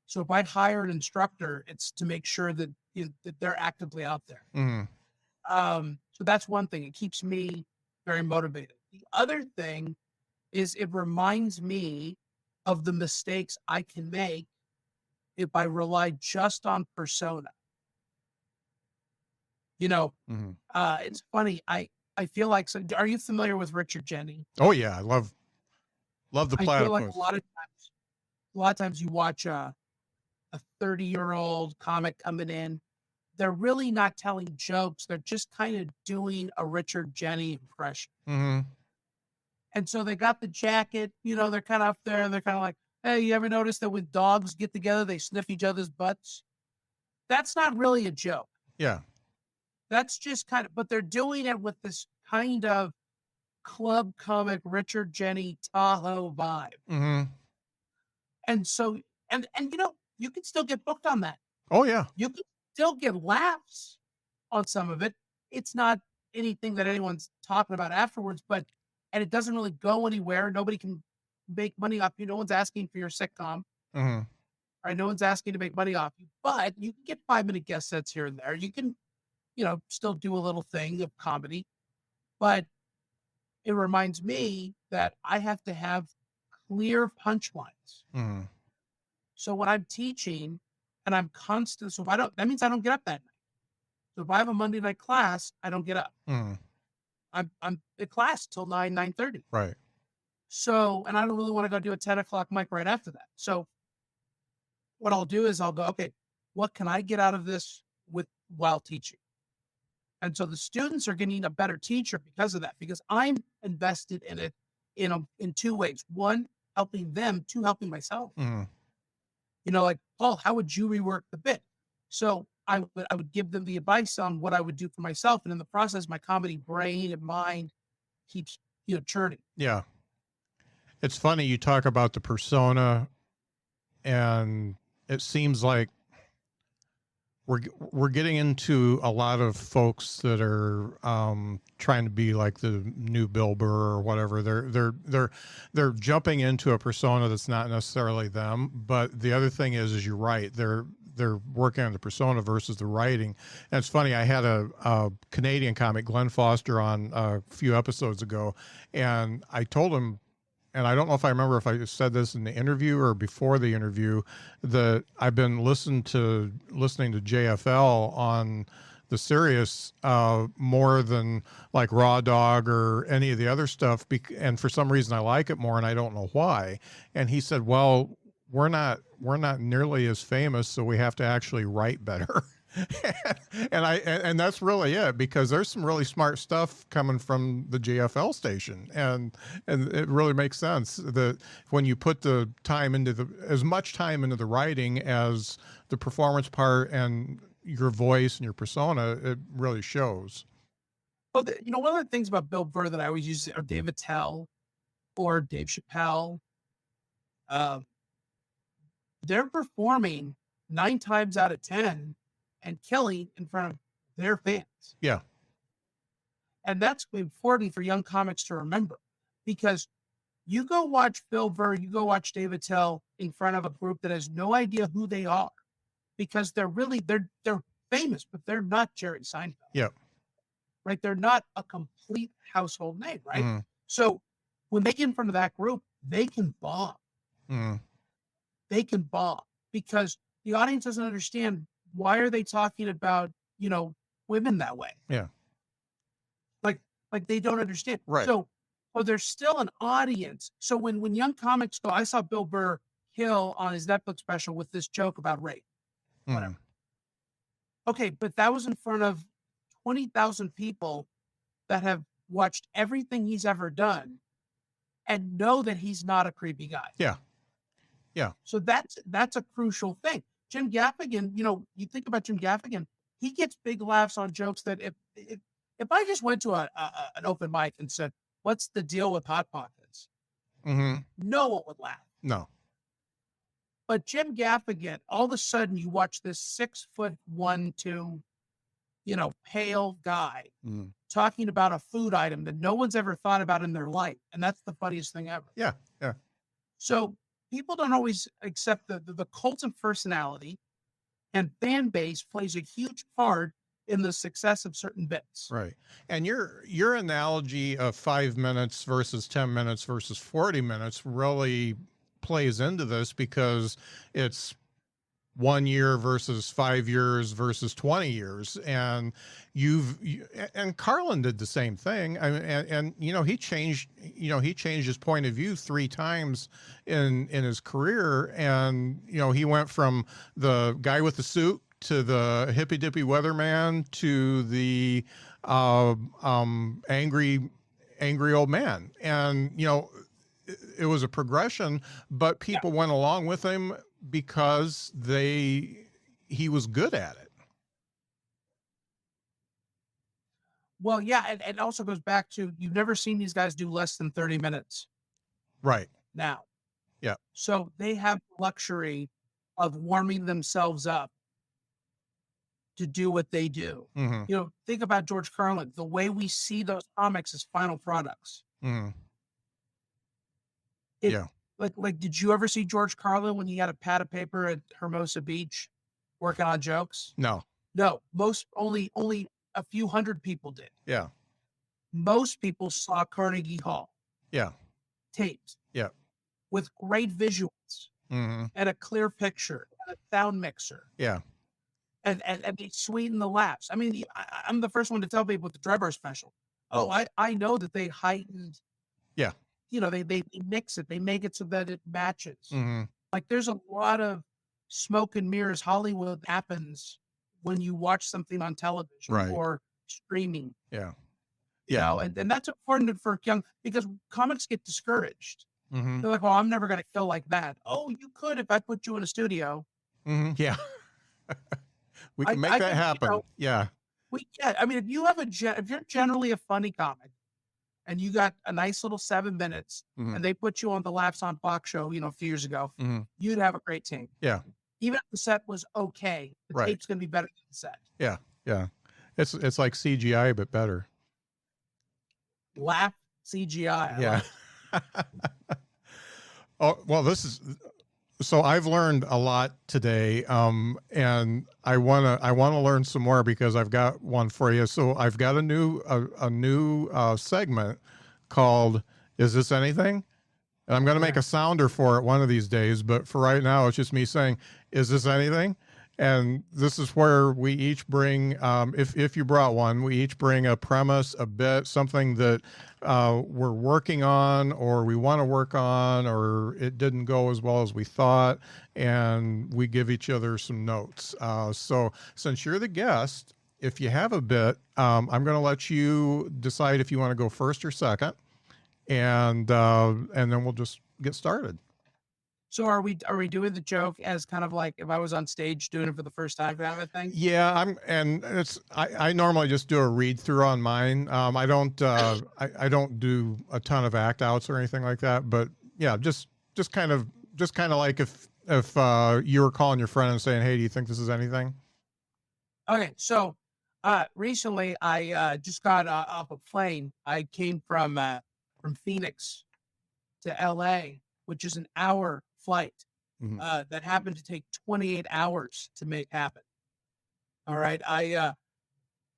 So if I hire an instructor, it's to make sure that that they're actively out there. Mm-hmm. So that's one thing. It keeps me very motivated. The other thing is it reminds me of the mistakes I can make if I rely just on persona. Mm-hmm. It's funny. I feel like, so are you familiar with Richard Jeni? Oh yeah. I love the platypus. I feel like a lot of times you watch a 30-year-old comic coming in, they're really not telling jokes. They're just kind of doing a Richard Jeni impression. Mm-hmm. And so they got the jacket, they're kind of up there and they're kind of like, hey, you ever notice that when dogs get together, they sniff each other's butts? That's not really a joke. Yeah. That's just but they're doing it with this kind of club comic Richard Jeni Tahoe vibe. Mm-hmm. And so, and you can still get booked on that. Oh yeah. You can still get laughs on some of it. It's not anything that anyone's talking about afterwards, and it doesn't really go anywhere. Nobody can make money off you. No one's asking for your sitcom. Mm-hmm. Right? No one's asking to make money off you, but you can get 5-minute guest sets here and there. You can, still do a little thing of comedy, but it reminds me that I have to have clear punchlines. Mm-hmm. So when I'm teaching and I'm constant, that means I don't get up that night. So if I have a Monday night class, I don't get up. Mm-hmm. I'm at class till 9:30. Right. So, and I don't really want to go do a 10 o'clock mic right after that. So what I'll do is I'll go, okay, what can I get out of this while teaching? And so the students are getting a better teacher because of that, because I'm invested in it in two ways. One, helping them, two, helping myself. Mm-hmm. Like, Paul, how would you rework the bit? So I would give them the advice on what I would do for myself. And in the process, my comedy brain and mind keeps, churning. Yeah. It's funny. You talk about the persona, and it seems like we're getting into a lot of folks that are trying to be like the new Bill Burr or whatever. They're jumping into a persona that's not necessarily them. But the other thing is you're right. They're working on the persona versus the writing. And it's funny. I had a Canadian comic, Glenn Foster, on a few episodes ago, and I told him, and I don't know if I remember if I said this in the interview or before the interview, that I've been listening to JFL on the Sirius more than like Raw Dog or any of the other stuff. And for some reason I like it more, and I don't know why. And he said, well, we're not nearly as famous, so we have to actually write better. and that's really it, because there's some really smart stuff coming from the JFL station, and it really makes sense that when you put the time into as much time into the writing as the performance part and your voice and your persona, it really shows. Well, one of the things about Bill Burr that I always use, or Dave Attell or Dave Chappelle, they're performing 9 times out of 10 and killing in front of their fans. Yeah. And that's important for young comics to remember, because You go watch Bill Burr, you go watch Dave Attell in front of a group that has no idea who they are, because they're famous, but they're not Jerry Seinfeld. Yep. Right? They're not a complete household name, right? Mm-hmm. So when they get in front of that group, they can bomb. Mm-hmm. They can bomb because the audience doesn't understand, why are they talking about, women that way? Yeah. Like they don't understand. Right. So there's still an audience. So when young comics go, I saw Bill Burr kill on his Netflix special with this joke about rape. Whatever. Okay, but that was in front of 20,000 people that have watched everything he's ever done and know that he's not a creepy guy. Yeah. Yeah. So that's a crucial thing. Jim Gaffigan, you think about Jim Gaffigan, he gets big laughs on jokes that if I just went to an open mic and said, "What's the deal with Hot Pockets?" Mm-hmm. No one would laugh. No. But Jim Gaffigan, all of a sudden you watch this 6'1", 2", pale guy talking about a food item that no one's ever thought about in their life. And that's the funniest thing ever. Yeah. Yeah. So people don't always accept the cult of personality, and fan base plays a huge part in the success of certain bits. Right. And your analogy of 5 minutes versus 10 minutes versus 40 minutes really plays into this, because it's 1 year versus 5 years versus 20 years. And and Carlin did the same thing. I mean, and he changed his point of view 3 times in his career. And, he went from the guy with the suit to the hippy dippy weatherman to the angry old man. And, it was a progression, but people went along with him because he was good at it. Well, yeah. And it also goes back to, you've never seen these guys do less than 30 minutes. Right. Now. Yeah. So they have the luxury of warming themselves up to do what they do. Mm-hmm. Think about George Carlin. The way we see those comics as final products. Mm-hmm. Yeah. Like, did you ever see George Carlin when he had a pad of paper at Hermosa Beach working on jokes? No. Only a few hundred people did. Yeah. Most people saw Carnegie Hall. Yeah. Taped. Yeah. With great visuals and a clear picture and a sound mixer. Yeah. And they sweeten the laughs. I mean, I'm the first one to tell people with the Drybar special. I know that they heightened. Yeah. They mix it. They make it so that it matches. Mm-hmm. Like, there's a lot of smoke and mirrors Hollywood happens when you watch something on television or streaming. Yeah. Yeah. And that's important for young, because comics get discouraged. Mm-hmm. They're like, "Well, I'm never going to kill like that." Oh, you could if I put you in a studio. Mm-hmm. Yeah. We can make that happen. Yeah. I mean, if you're generally a funny comic and you got a nice little 7 minutes and they put you on the Laughs on Fox show, a few years ago, you'd have a great team. Yeah. Even if the set was okay, the tape's going to be better than the set. Yeah. Yeah. It's like CGI, but better. Laugh CGI. Yeah. Oh, well, so I've learned a lot today, and I wanna learn some more, because I've got one for you. So I've got a new segment called "Is This Anything?" And I'm gonna make a sounder for it one of these days. But for right now, it's just me saying, "Is this anything?" And this is where we each bring, if you brought one, we each bring a premise, a bit, something that we're working on, or we want to work on, or it didn't go as well as we thought, and we give each other some notes. So since you're the guest, if you have a bit, I'm going to let you decide if you want to go first or second, and then we'll just get started. So are we doing the joke as kind of like if I was on stage doing it for the first time kind of thing? Yeah, I normally just do a read through on mine. I don't do a ton of act outs or anything like that, but yeah, just kind of like if you were calling your friend and saying, "Hey, do you think this is anything?" Okay, so recently I just got off a plane. I came from Phoenix to LA, which is an hour flight, that happened to take 28 hours to make happen. All right.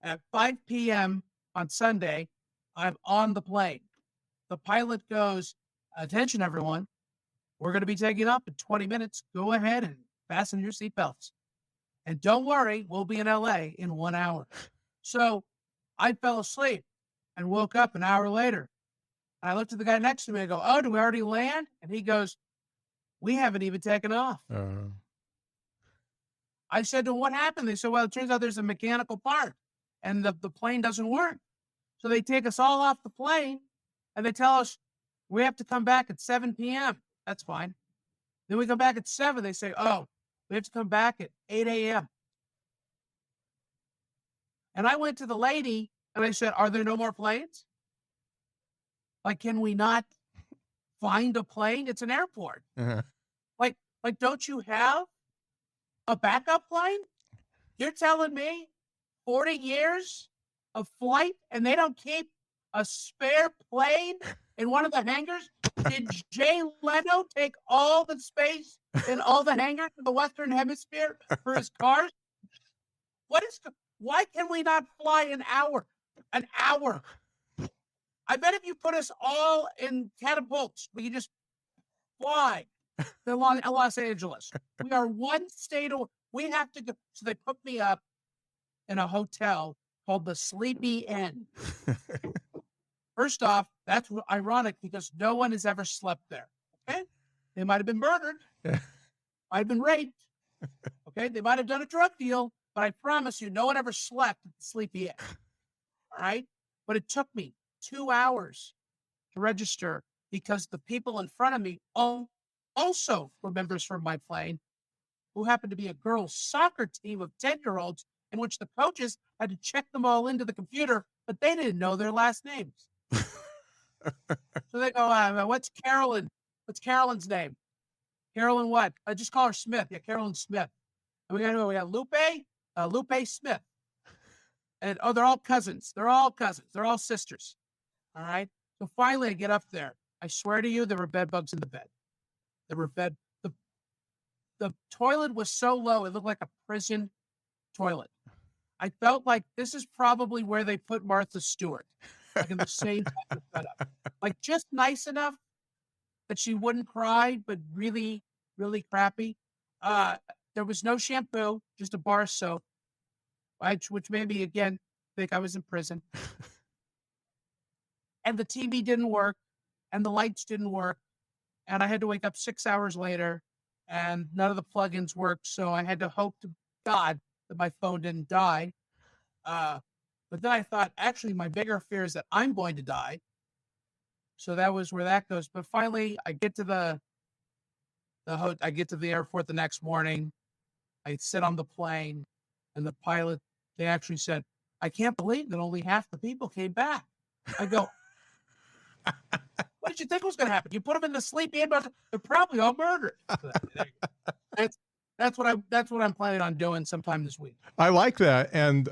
At 5 p.m. on Sunday, I'm on the plane. The pilot goes, "Attention, everyone. We're going to be taking up in 20 minutes. Go ahead and fasten your seatbelts. And don't worry, we'll be in LA in 1 hour." So I fell asleep and woke up an hour later. And I looked at the guy next to me and I go, "Oh, do we already land?" And he goes, "We haven't even taken off." I said to him, "What happened?" They said, "Well, it turns out there's a mechanical part and the plane doesn't work." So they take us all off the plane and they tell us we have to come back at 7 p.m. That's fine. Then we come back at 7. They say, "Oh, we have to come back at 8 a.m. And I went to the lady and I said, "Are there no more planes? Like, can we not find a plane? It's an airport. Like, don't you have a backup plane? You're telling me 40 years of flight and they don't keep a spare plane in one of the hangars? Did Jay Leno take all the space in all the hangars in the Western Hemisphere for his cars? Why can we not fly an hour? An hour. I bet if you put us all in catapults, we can just fly to Los Angeles. We are one state away. We have to go. So they put me up in a hotel called the Sleepy Inn. First off, that's ironic because no one has ever slept there. Okay. They might have been murdered. Might have been raped. Okay. They might have done a drug deal, but I promise you, no one ever slept at the Sleepy Inn. All right. But it took me 2 hours to register because the people in front of me also were members from my plane who happened to be a girls' soccer team of 10-year-olds in which the coaches had to check them all into the computer, but they didn't know their last names. So they go, "What's Carolyn? What's Carolyn's name? Carolyn what? I just call her Smith." "Yeah, Carolyn Smith." And we got Lupe Smith. And they're all cousins. They're all sisters. All right. So finally I get up there. I swear to you, there were bed bugs in the bed. The toilet was so low, it looked like a prison toilet. I felt like this is probably where they put Martha Stewart, like in the same type of setup. Like just nice enough that she wouldn't cry, but really, really crappy. There was no shampoo, just a bar of soap, which made me, again, think I was in prison. And the TV didn't work, and the lights didn't work, and I had to wake up 6 hours later, and none of the plugins worked, so I had to hope to God that my phone didn't die. But then I thought, actually, my bigger fear is that I'm going to die. So that was where that goes. But finally, I get to the airport the next morning. I sit on the plane, and the pilot, they actually said, "I can't believe that only half the people came back." I go, "What did you think was going to happen? You put them in the Sleepy Inn, but they're probably all murdered." That's what I'm planning on doing sometime this week. I like that, and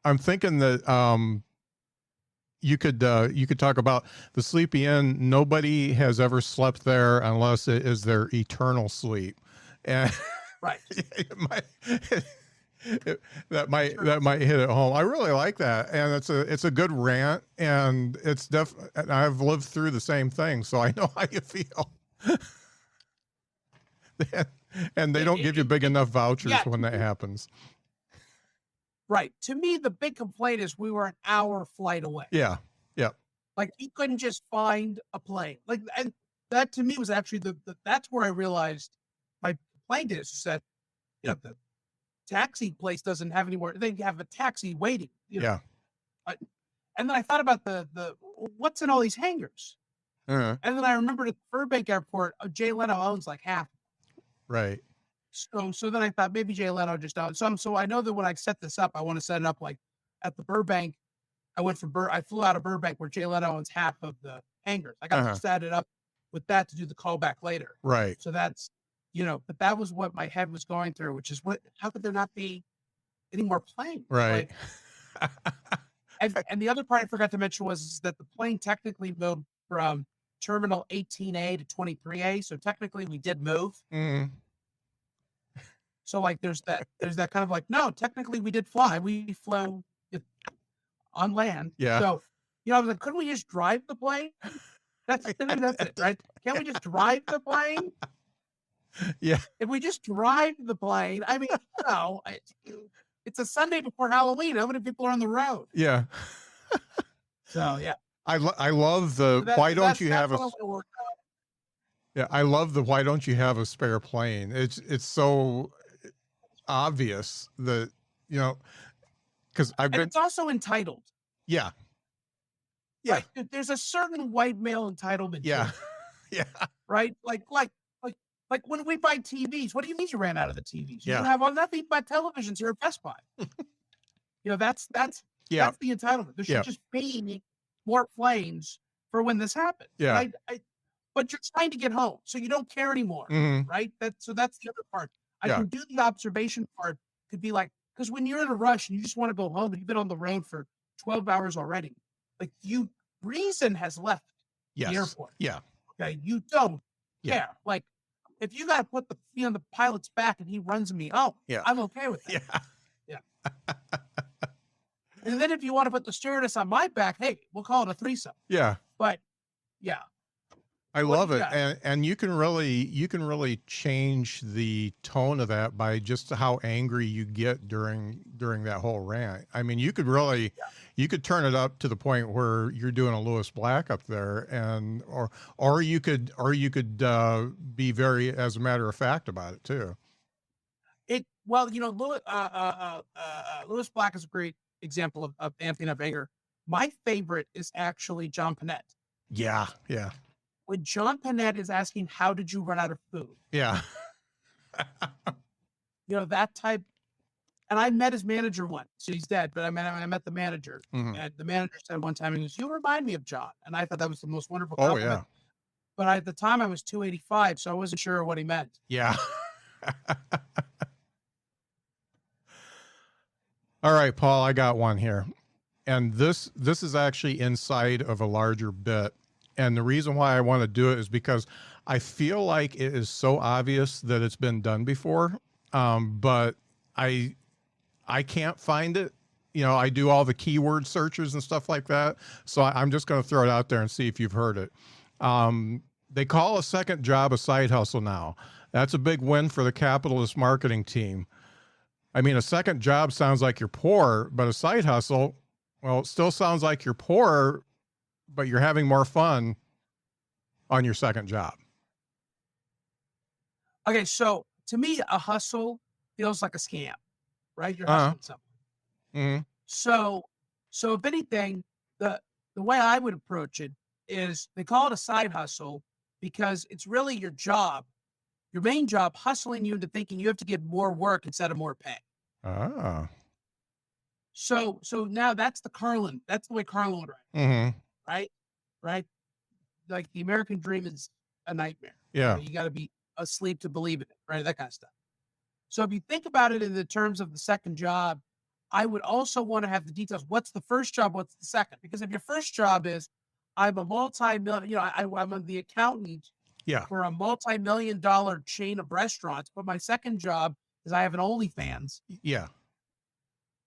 I'm thinking that you could talk about the Sleepy Inn. Nobody has ever slept there unless it is their eternal sleep, and right. That might hit it home. I really like that, and it's a good rant, and it's and I've lived through the same thing, so I know how you feel. And they don't give you big enough vouchers when that happens. Right. To me, the big complaint is we were an hour flight away. Yeah. Like he couldn't just find a plane. Like, and that to me was actually that's where I realized my complaint is that, the taxi place doesn't have anywhere. They have a taxi waiting. Yeah. And then I thought about the what's in all these hangars. And then I remembered at Burbank Airport, Jay Leno owns like half. Right. So then I thought maybe Jay Leno just owns some. So I know that when I set this up, I want to set it up like at the Burbank. I flew out of Burbank where Jay Leno owns half of the hangars. I got to set it up with that to do the callback later. Right. So that's, but that was what my head was going through, which is how could there not be any more planes? Right. And the other part I forgot to mention was that the plane technically moved from Terminal 18A to 23A. So technically we did move. Mm. So like there's that kind of like, no, technically we did fly. We flew on land. Yeah. So, I was like, couldn't we just drive the plane? That's it, right? Can't we just drive the plane? Yeah. If we just drive the plane, I mean, it's a Sunday before Halloween. How many people are on the road? Yeah. So yeah. I love the why don't you have a I love the why don't you have a spare plane? It's so obvious that because it's also entitled. Yeah. Yeah. Right? There's a certain white male entitlement. Yeah. Yeah. Right? Like when we buy TVs, what do you mean you ran out of the TVs? You Yeah. have nothing but televisions here at Best Buy. That's the entitlement. There should just be more planes for when this happens. Yeah. Right? But you're trying to get home, so you don't care anymore. Mhm. Right? That's the other part. I can do the observation part. Could be like, because when you're in a rush and you just want to go home and you've been on the road for 12 hours already, like reason has left the airport. Yeah. Okay. You don't Yeah. care. Like if you got to put the on the pilot's back and he runs me, I'm okay with that. Yeah. Yeah. And then if you want to put the stewardess on my back, hey, we'll call it a threesome. Yeah. But yeah. I love it. And you can really change the tone of that by just how angry you get during that whole rant. I mean, you could really, you could turn it up to the point where you're doing a Lewis Black up there or you could be very, as a matter of fact about it too. Lewis Black is a great example of amping up anger. My favorite is actually John Panette. Yeah. Yeah. When John Panette is asking, how did you run out of food? Yeah. That type. And I met his manager once. So he's dead, but I met the manager. Mhm. And the manager said one time, he goes, you remind me of John. And I thought that was the most wonderful compliment. Oh, yeah. But at the time I was 285, so I wasn't sure what he meant. Yeah. All right, Paul, I got one here. And this is actually inside of a larger bit. And the reason why I want to do it is because I feel like it is so obvious that it's been done before. But I can't find it. I do all the keyword searches and stuff like that. So I'm just going to throw it out there and see if you've heard it. They call a second job a side hustle now. That's a big win for the capitalist marketing team. I mean, a second job sounds like you're poor, but a side hustle, well, it still sounds like you're poor, but you're having more fun on your second job. Okay, so to me, a hustle feels like a scam, right? You're hustling something. Mm-hmm. So if anything, the way I would approach it is they call it a side hustle because it's really your job, your main job, hustling you into thinking you have to get more work instead of more pay. Ah. So now that's the way Carlin would write. Mm-hmm. Right? Like the American dream is a nightmare. Yeah. You got to be asleep to believe in it, right? That kind of stuff. So if you think about it in the terms of the second job, I would also want to have the details. What's the first job? What's the second? Because if your first job is, I'm a multi-million, I'm the accountant for a multi-million-dollar chain of restaurants, but my second job is I have an OnlyFans. Yeah.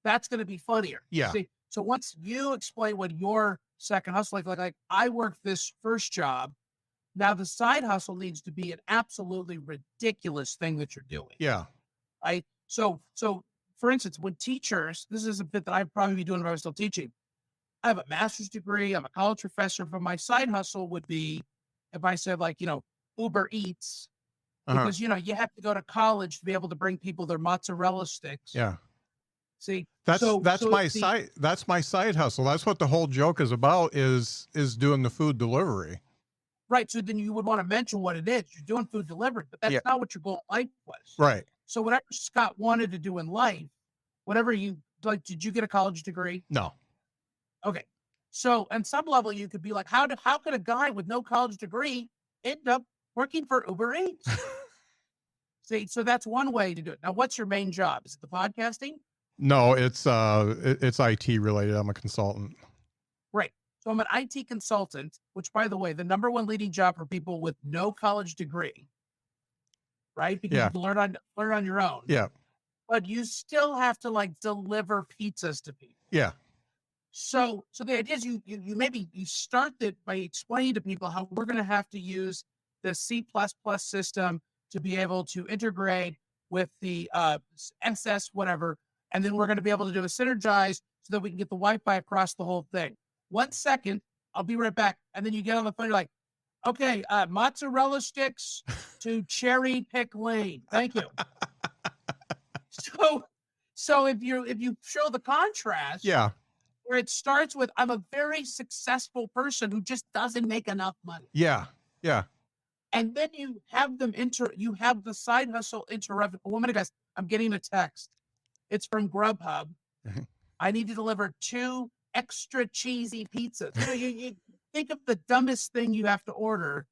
That's going to be funnier. Yeah. See, so once you explain what your second hustle, like I worked this first job. Now the side hustle needs to be an absolutely ridiculous thing that you're doing. Yeah. Right. So for instance, when teachers, this is a bit that I'd probably be doing if I was still teaching. I have a master's degree. I'm a college professor, but my side hustle would be if I said Uber Eats, because you have to go to college to be able to bring people their mozzarella sticks. Yeah. See, that's my side hustle. That's what the whole joke is about is doing the food delivery. Right. So then you would want to mention what it is. You're doing food delivery, but that's not what your goal in life was. Right. So whatever Scott wanted to do in life, whatever you like, did you get a college degree? No. Okay. So on some level you could be like, how could a guy with no college degree end up working for Uber Eats? See, so that's one way to do it. Now, what's your main job? Is it the podcasting? No, it's IT related. I'm a consultant. Right. So I'm an IT consultant, which, by the way, the number one leading job for people with no college degree, right? Because Yeah. you can learn on your own. Yeah. But you still have to like deliver pizzas to people. Yeah. So the idea is you maybe you start it by explaining to people how we're going to have to use the C++ system to be able to integrate with the SS whatever, and then we're going to be able to do a synergize so that we can get the Wi-Fi across the whole thing. 1 second, I'll be right back. And then you get on the phone, you're like, okay, mozzarella sticks to cherry pick lane. Thank you. So if you show the contrast, Yeah. where it starts with, I'm a very successful person who just doesn't make enough money. Yeah. Yeah. And then you have them you have the side hustle interrupt. A woman goes, I'm getting a text. It's from Grubhub. I need to deliver 2 extra cheesy pizzas. You think of the dumbest thing you have to order.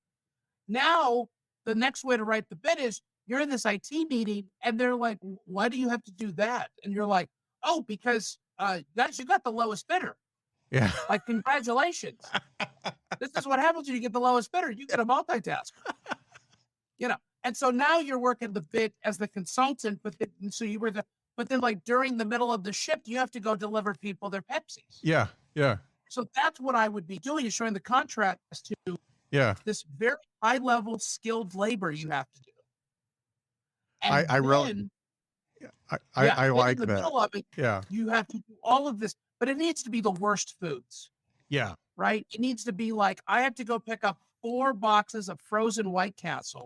Now, the next way to write the bid is you're in this IT meeting and they're like, why do you have to do that? And you're like, oh, because guys, you got the lowest bidder. Yeah. Like, congratulations. This is what happens when you get the lowest bidder. You get a multitask. And so now you're working the bid as the consultant, but then like during the middle of the shift, you have to go deliver people their Pepsis. Yeah. Yeah. So that's what I would be doing, is showing the contrast to this very high level skilled labor you have to do. And I like in the that. middle of it, Yeah. you have to do all of this, but it needs to be the worst foods, Yeah. right? It needs to be like, I have to go pick up 4 boxes of frozen White Castle,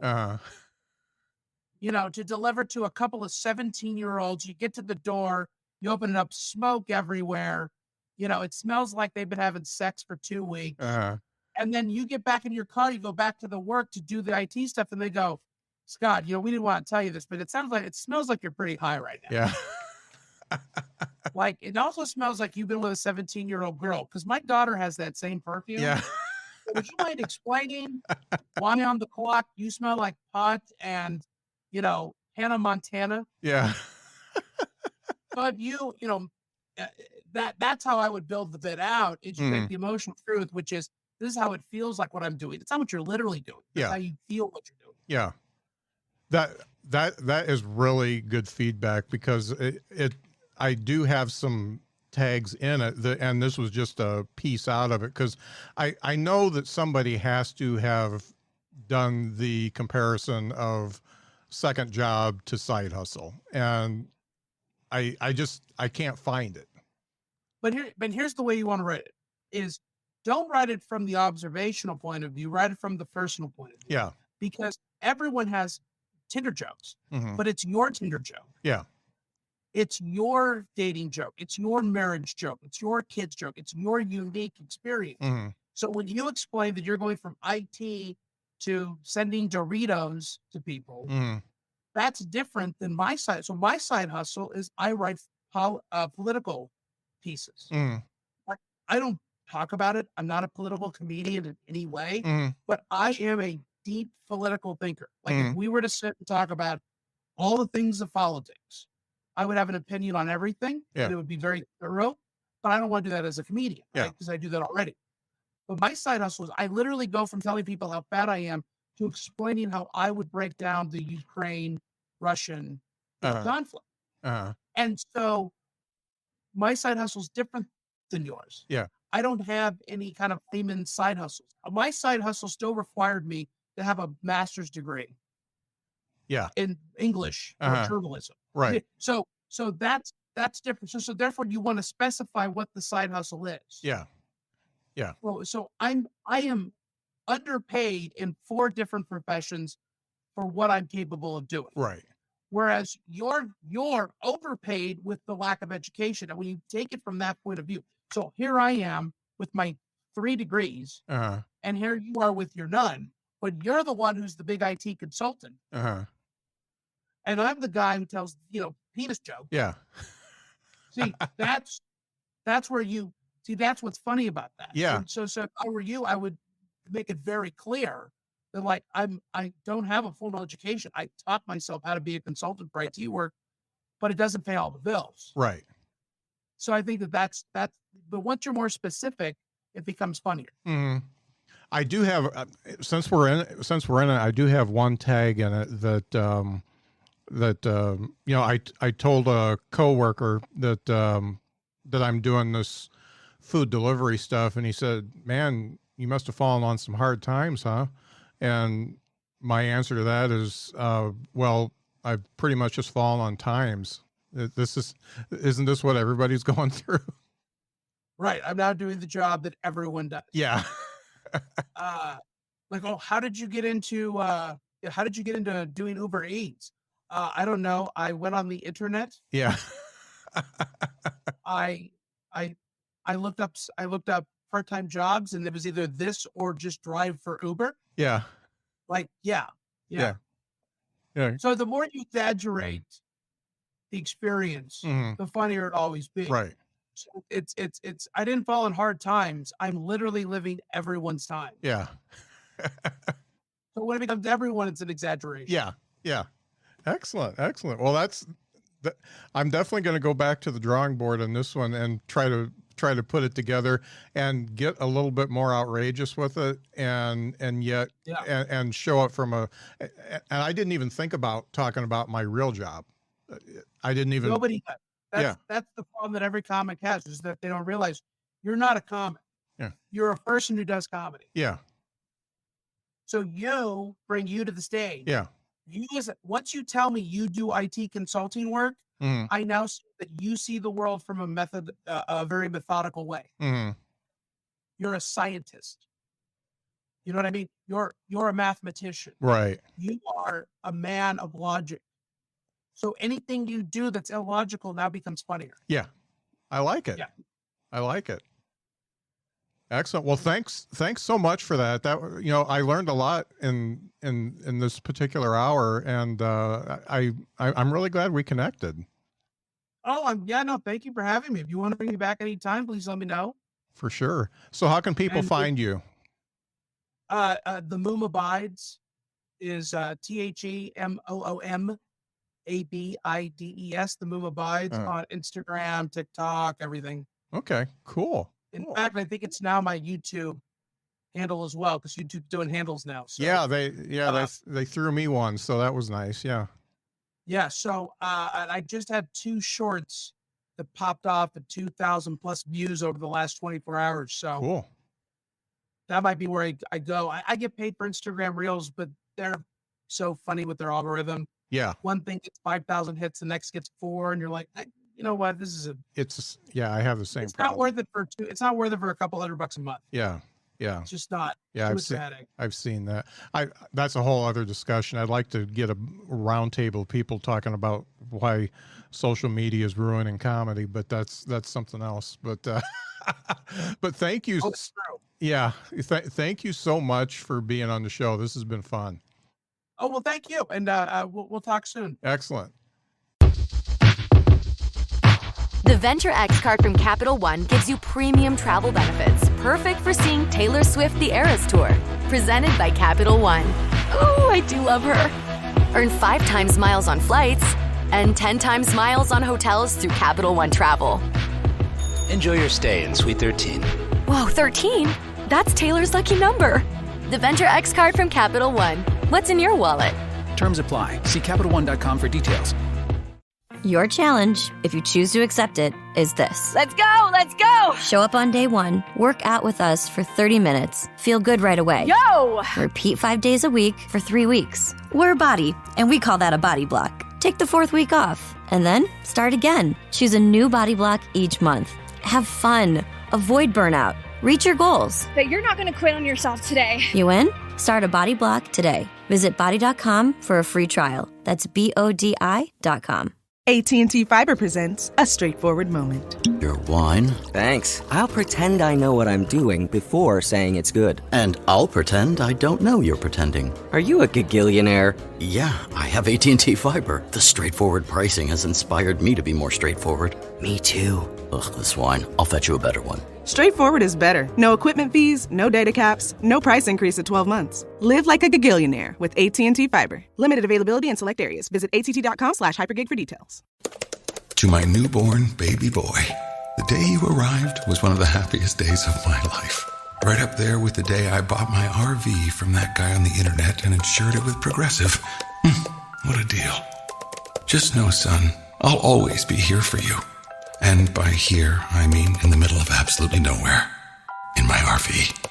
to deliver to a couple of 17-year-olds. You get to the door, you open it up, smoke everywhere. It smells like they've been having sex for 2 weeks. And then you get back in your car, you go back to the work to do the IT stuff, and they go, Scott, we didn't want to tell you this, but it smells like you're pretty high right now. Yeah. Like, it also smells like you've been with a 17-year-old girl, because my daughter has that same perfume. Yeah. So would you mind explaining why on the clock you smell like pot and, Hannah Montana? Yeah. But that's how I would build the bit out. Is you take the emotional truth, which is, this is how it feels like what I'm doing. It's not what you're literally doing. It's how you feel what you're doing. Yeah. That is really good feedback, because I do have some tags in it, and this was just a piece out of it, because I know that somebody has to have done the comparison of second job to side hustle, and I can't find it. But here's the way you want to write it: is don't write it from the observational point of view. Write it from the personal point of view. Yeah. Because everyone has Tinder jokes, but it's your Tinder joke. Yeah. It's your dating joke. It's your marriage joke. It's your kids joke. It's your unique experience. So when you explain that you're going from IT to sending Doritos to people, that's different than my side. So my side hustle is I write political pieces. Like, I don't talk about it. I'm not a political comedian in any way, but I am a deep political thinker. Like, if we were to sit and talk about all the things of politics, I would have an opinion on everything. And it would be very thorough, but I don't want to do that as a comedian, right? Because I do that already. But my side hustle is I literally go from telling people how bad I am to explaining how I would break down the Ukraine-Russian conflict. And so my side hustle is different than yours. Yeah. I don't have any kind of layman side hustles. My side hustle still required me to have a master's degree. Yeah. In English or journalism. Right. So that's different. So therefore you want to specify what the side hustle is. Yeah. Yeah. Well, so I am underpaid in 4 different professions for what I'm capable of doing. Right. Whereas you're overpaid with the lack of education. And when you take it from that point of view, so here I am with my 3 degrees, and here you are with your none, but you're the one who's the big IT consultant. And I'm the guy who tells, penis jokes. Yeah. See, that's where that's what's funny about that. Yeah. And so if I were you, I would make it very clear that, like, I don't have a formal education. I taught myself how to be a consultant for IT work, but it doesn't pay all the bills. Right. So I think that's, but once you're more specific, it becomes funnier. Mm-hmm. I do have, since we're in it, I do have one tag in it that I told a coworker that I'm doing this food delivery stuff, and he said, "Man, you must have fallen on some hard times, huh?" And my answer to that is, well, I've pretty much just fallen on times. Isn't this what everybody's going through? Right. I'm now doing the job that everyone does. Yeah. How did you get into doing Uber Eats? I don't know. I went on the internet. Yeah. I looked up part-time jobs, and it was either this or just drive for Uber. Yeah. Yeah. So the more you exaggerate the experience, the funnier it always be. Right. So it's I didn't fall in hard times. I'm literally living everyone's time. Yeah. So when it becomes everyone, it's an exaggeration. Yeah. Yeah. Excellent. Well, I'm definitely going to go back to the drawing board on this one and try to put it together and get a little bit more outrageous with it, and yet and show it from and I didn't even think about talking about my real job. I didn't even. Nobody. That's the problem that every comic has, is that they don't realize you're not a comic. Yeah. You're a person who does comedy. Yeah. So you bring you to the stage. Yeah. Once you tell me you do IT consulting work, I now see that you see the world from a very methodical way. Mm-hmm. You're a scientist. You know what I mean? You're a mathematician. Right. You are a man of logic. So anything you do that's illogical now becomes funnier. Yeah. I like it. Yeah. I like it. Excellent. Well, thanks so much for that. That, I learned a lot in this particular hour, and I'm really glad we connected. Oh, thank you for having me. If you want to bring me back anytime, please let me know. For sure. So how can people find you? The Moom Abides is TheMoomAbides. The Moom Abides on Instagram, TikTok, everything. Okay, cool. In fact, I think it's now my YouTube handle as well, because YouTube's doing handles now. So, they threw me one, so that was nice. Yeah. Yeah. So and I just had 2 shorts that popped off at 2,000 plus views over the last 24 hours. So cool. That might be where I go. I get paid for Instagram Reels, but they're so funny with their algorithm. Yeah. One thing gets 5,000 hits, the next gets 4, and you're like, you know what? This is I have the same it's problem. Not worth it it's not worth it for a couple $100 a month. Yeah. Yeah. It's just not. Yeah. I've seen that. That's a whole other discussion. I'd like to get a roundtable of people talking about why social media is ruining comedy, but that's something else. But, but thank you. Oh, it's true. Yeah. Thank you so much for being on the show. This has been fun. Oh, well, thank you. And we'll talk soon. Excellent. The Venture X card from Capital One gives you premium travel benefits, perfect for seeing Taylor Swift The Eras Tour. Presented by Capital One. Ooh, I do love her. Earn 5 times miles on flights and 10 times miles on hotels through Capital One Travel. Enjoy your stay in Suite 13. Whoa, 13? That's Taylor's lucky number. The Venture X card from Capital One. What's in your wallet? Terms apply. See CapitalOne.com for details. Your challenge, if you choose to accept it, is this. Let's go! Let's go! Show up on day 1, work out with us for 30 minutes, feel good right away. Yo! Repeat 5 days a week for 3 weeks. We're a body, and we call that a body block. Take the 4th week off, and then start again. Choose a new body block each month. Have fun. Avoid burnout. Reach your goals. But you're not going to quit on yourself today. You in? Start a body block today. Visit body.com for a free trial. That's BODI.com. AT&T Fiber presents a straightforward moment. Your wine? Thanks. I'll pretend I know what I'm doing before saying it's good. And I'll pretend I don't know you're pretending. Are you a gagillionaire? Yeah, I have AT&T Fiber. The straightforward pricing has inspired me to be more straightforward. Me too. Ugh, this wine. I'll fetch you a better one. Straightforward is better. No equipment fees, no data caps, no price increase at 12 months. Live like a gagillionaire with AT&T Fiber. Limited availability in select areas. Visit att.com/hypergig for details. To my newborn baby boy, the day you arrived was one of the happiest days of my life. Right up there with the day I bought my RV from that guy on the internet and insured it with Progressive. What a deal. Just know, son, I'll always be here for you. And by here, I mean in the middle of absolutely nowhere. In my RV.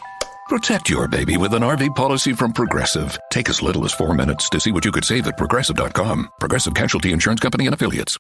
Protect your baby with an RV policy from Progressive. Take as little as 4 minutes to see what you could save at Progressive.com. Progressive Casualty Insurance Company and Affiliates.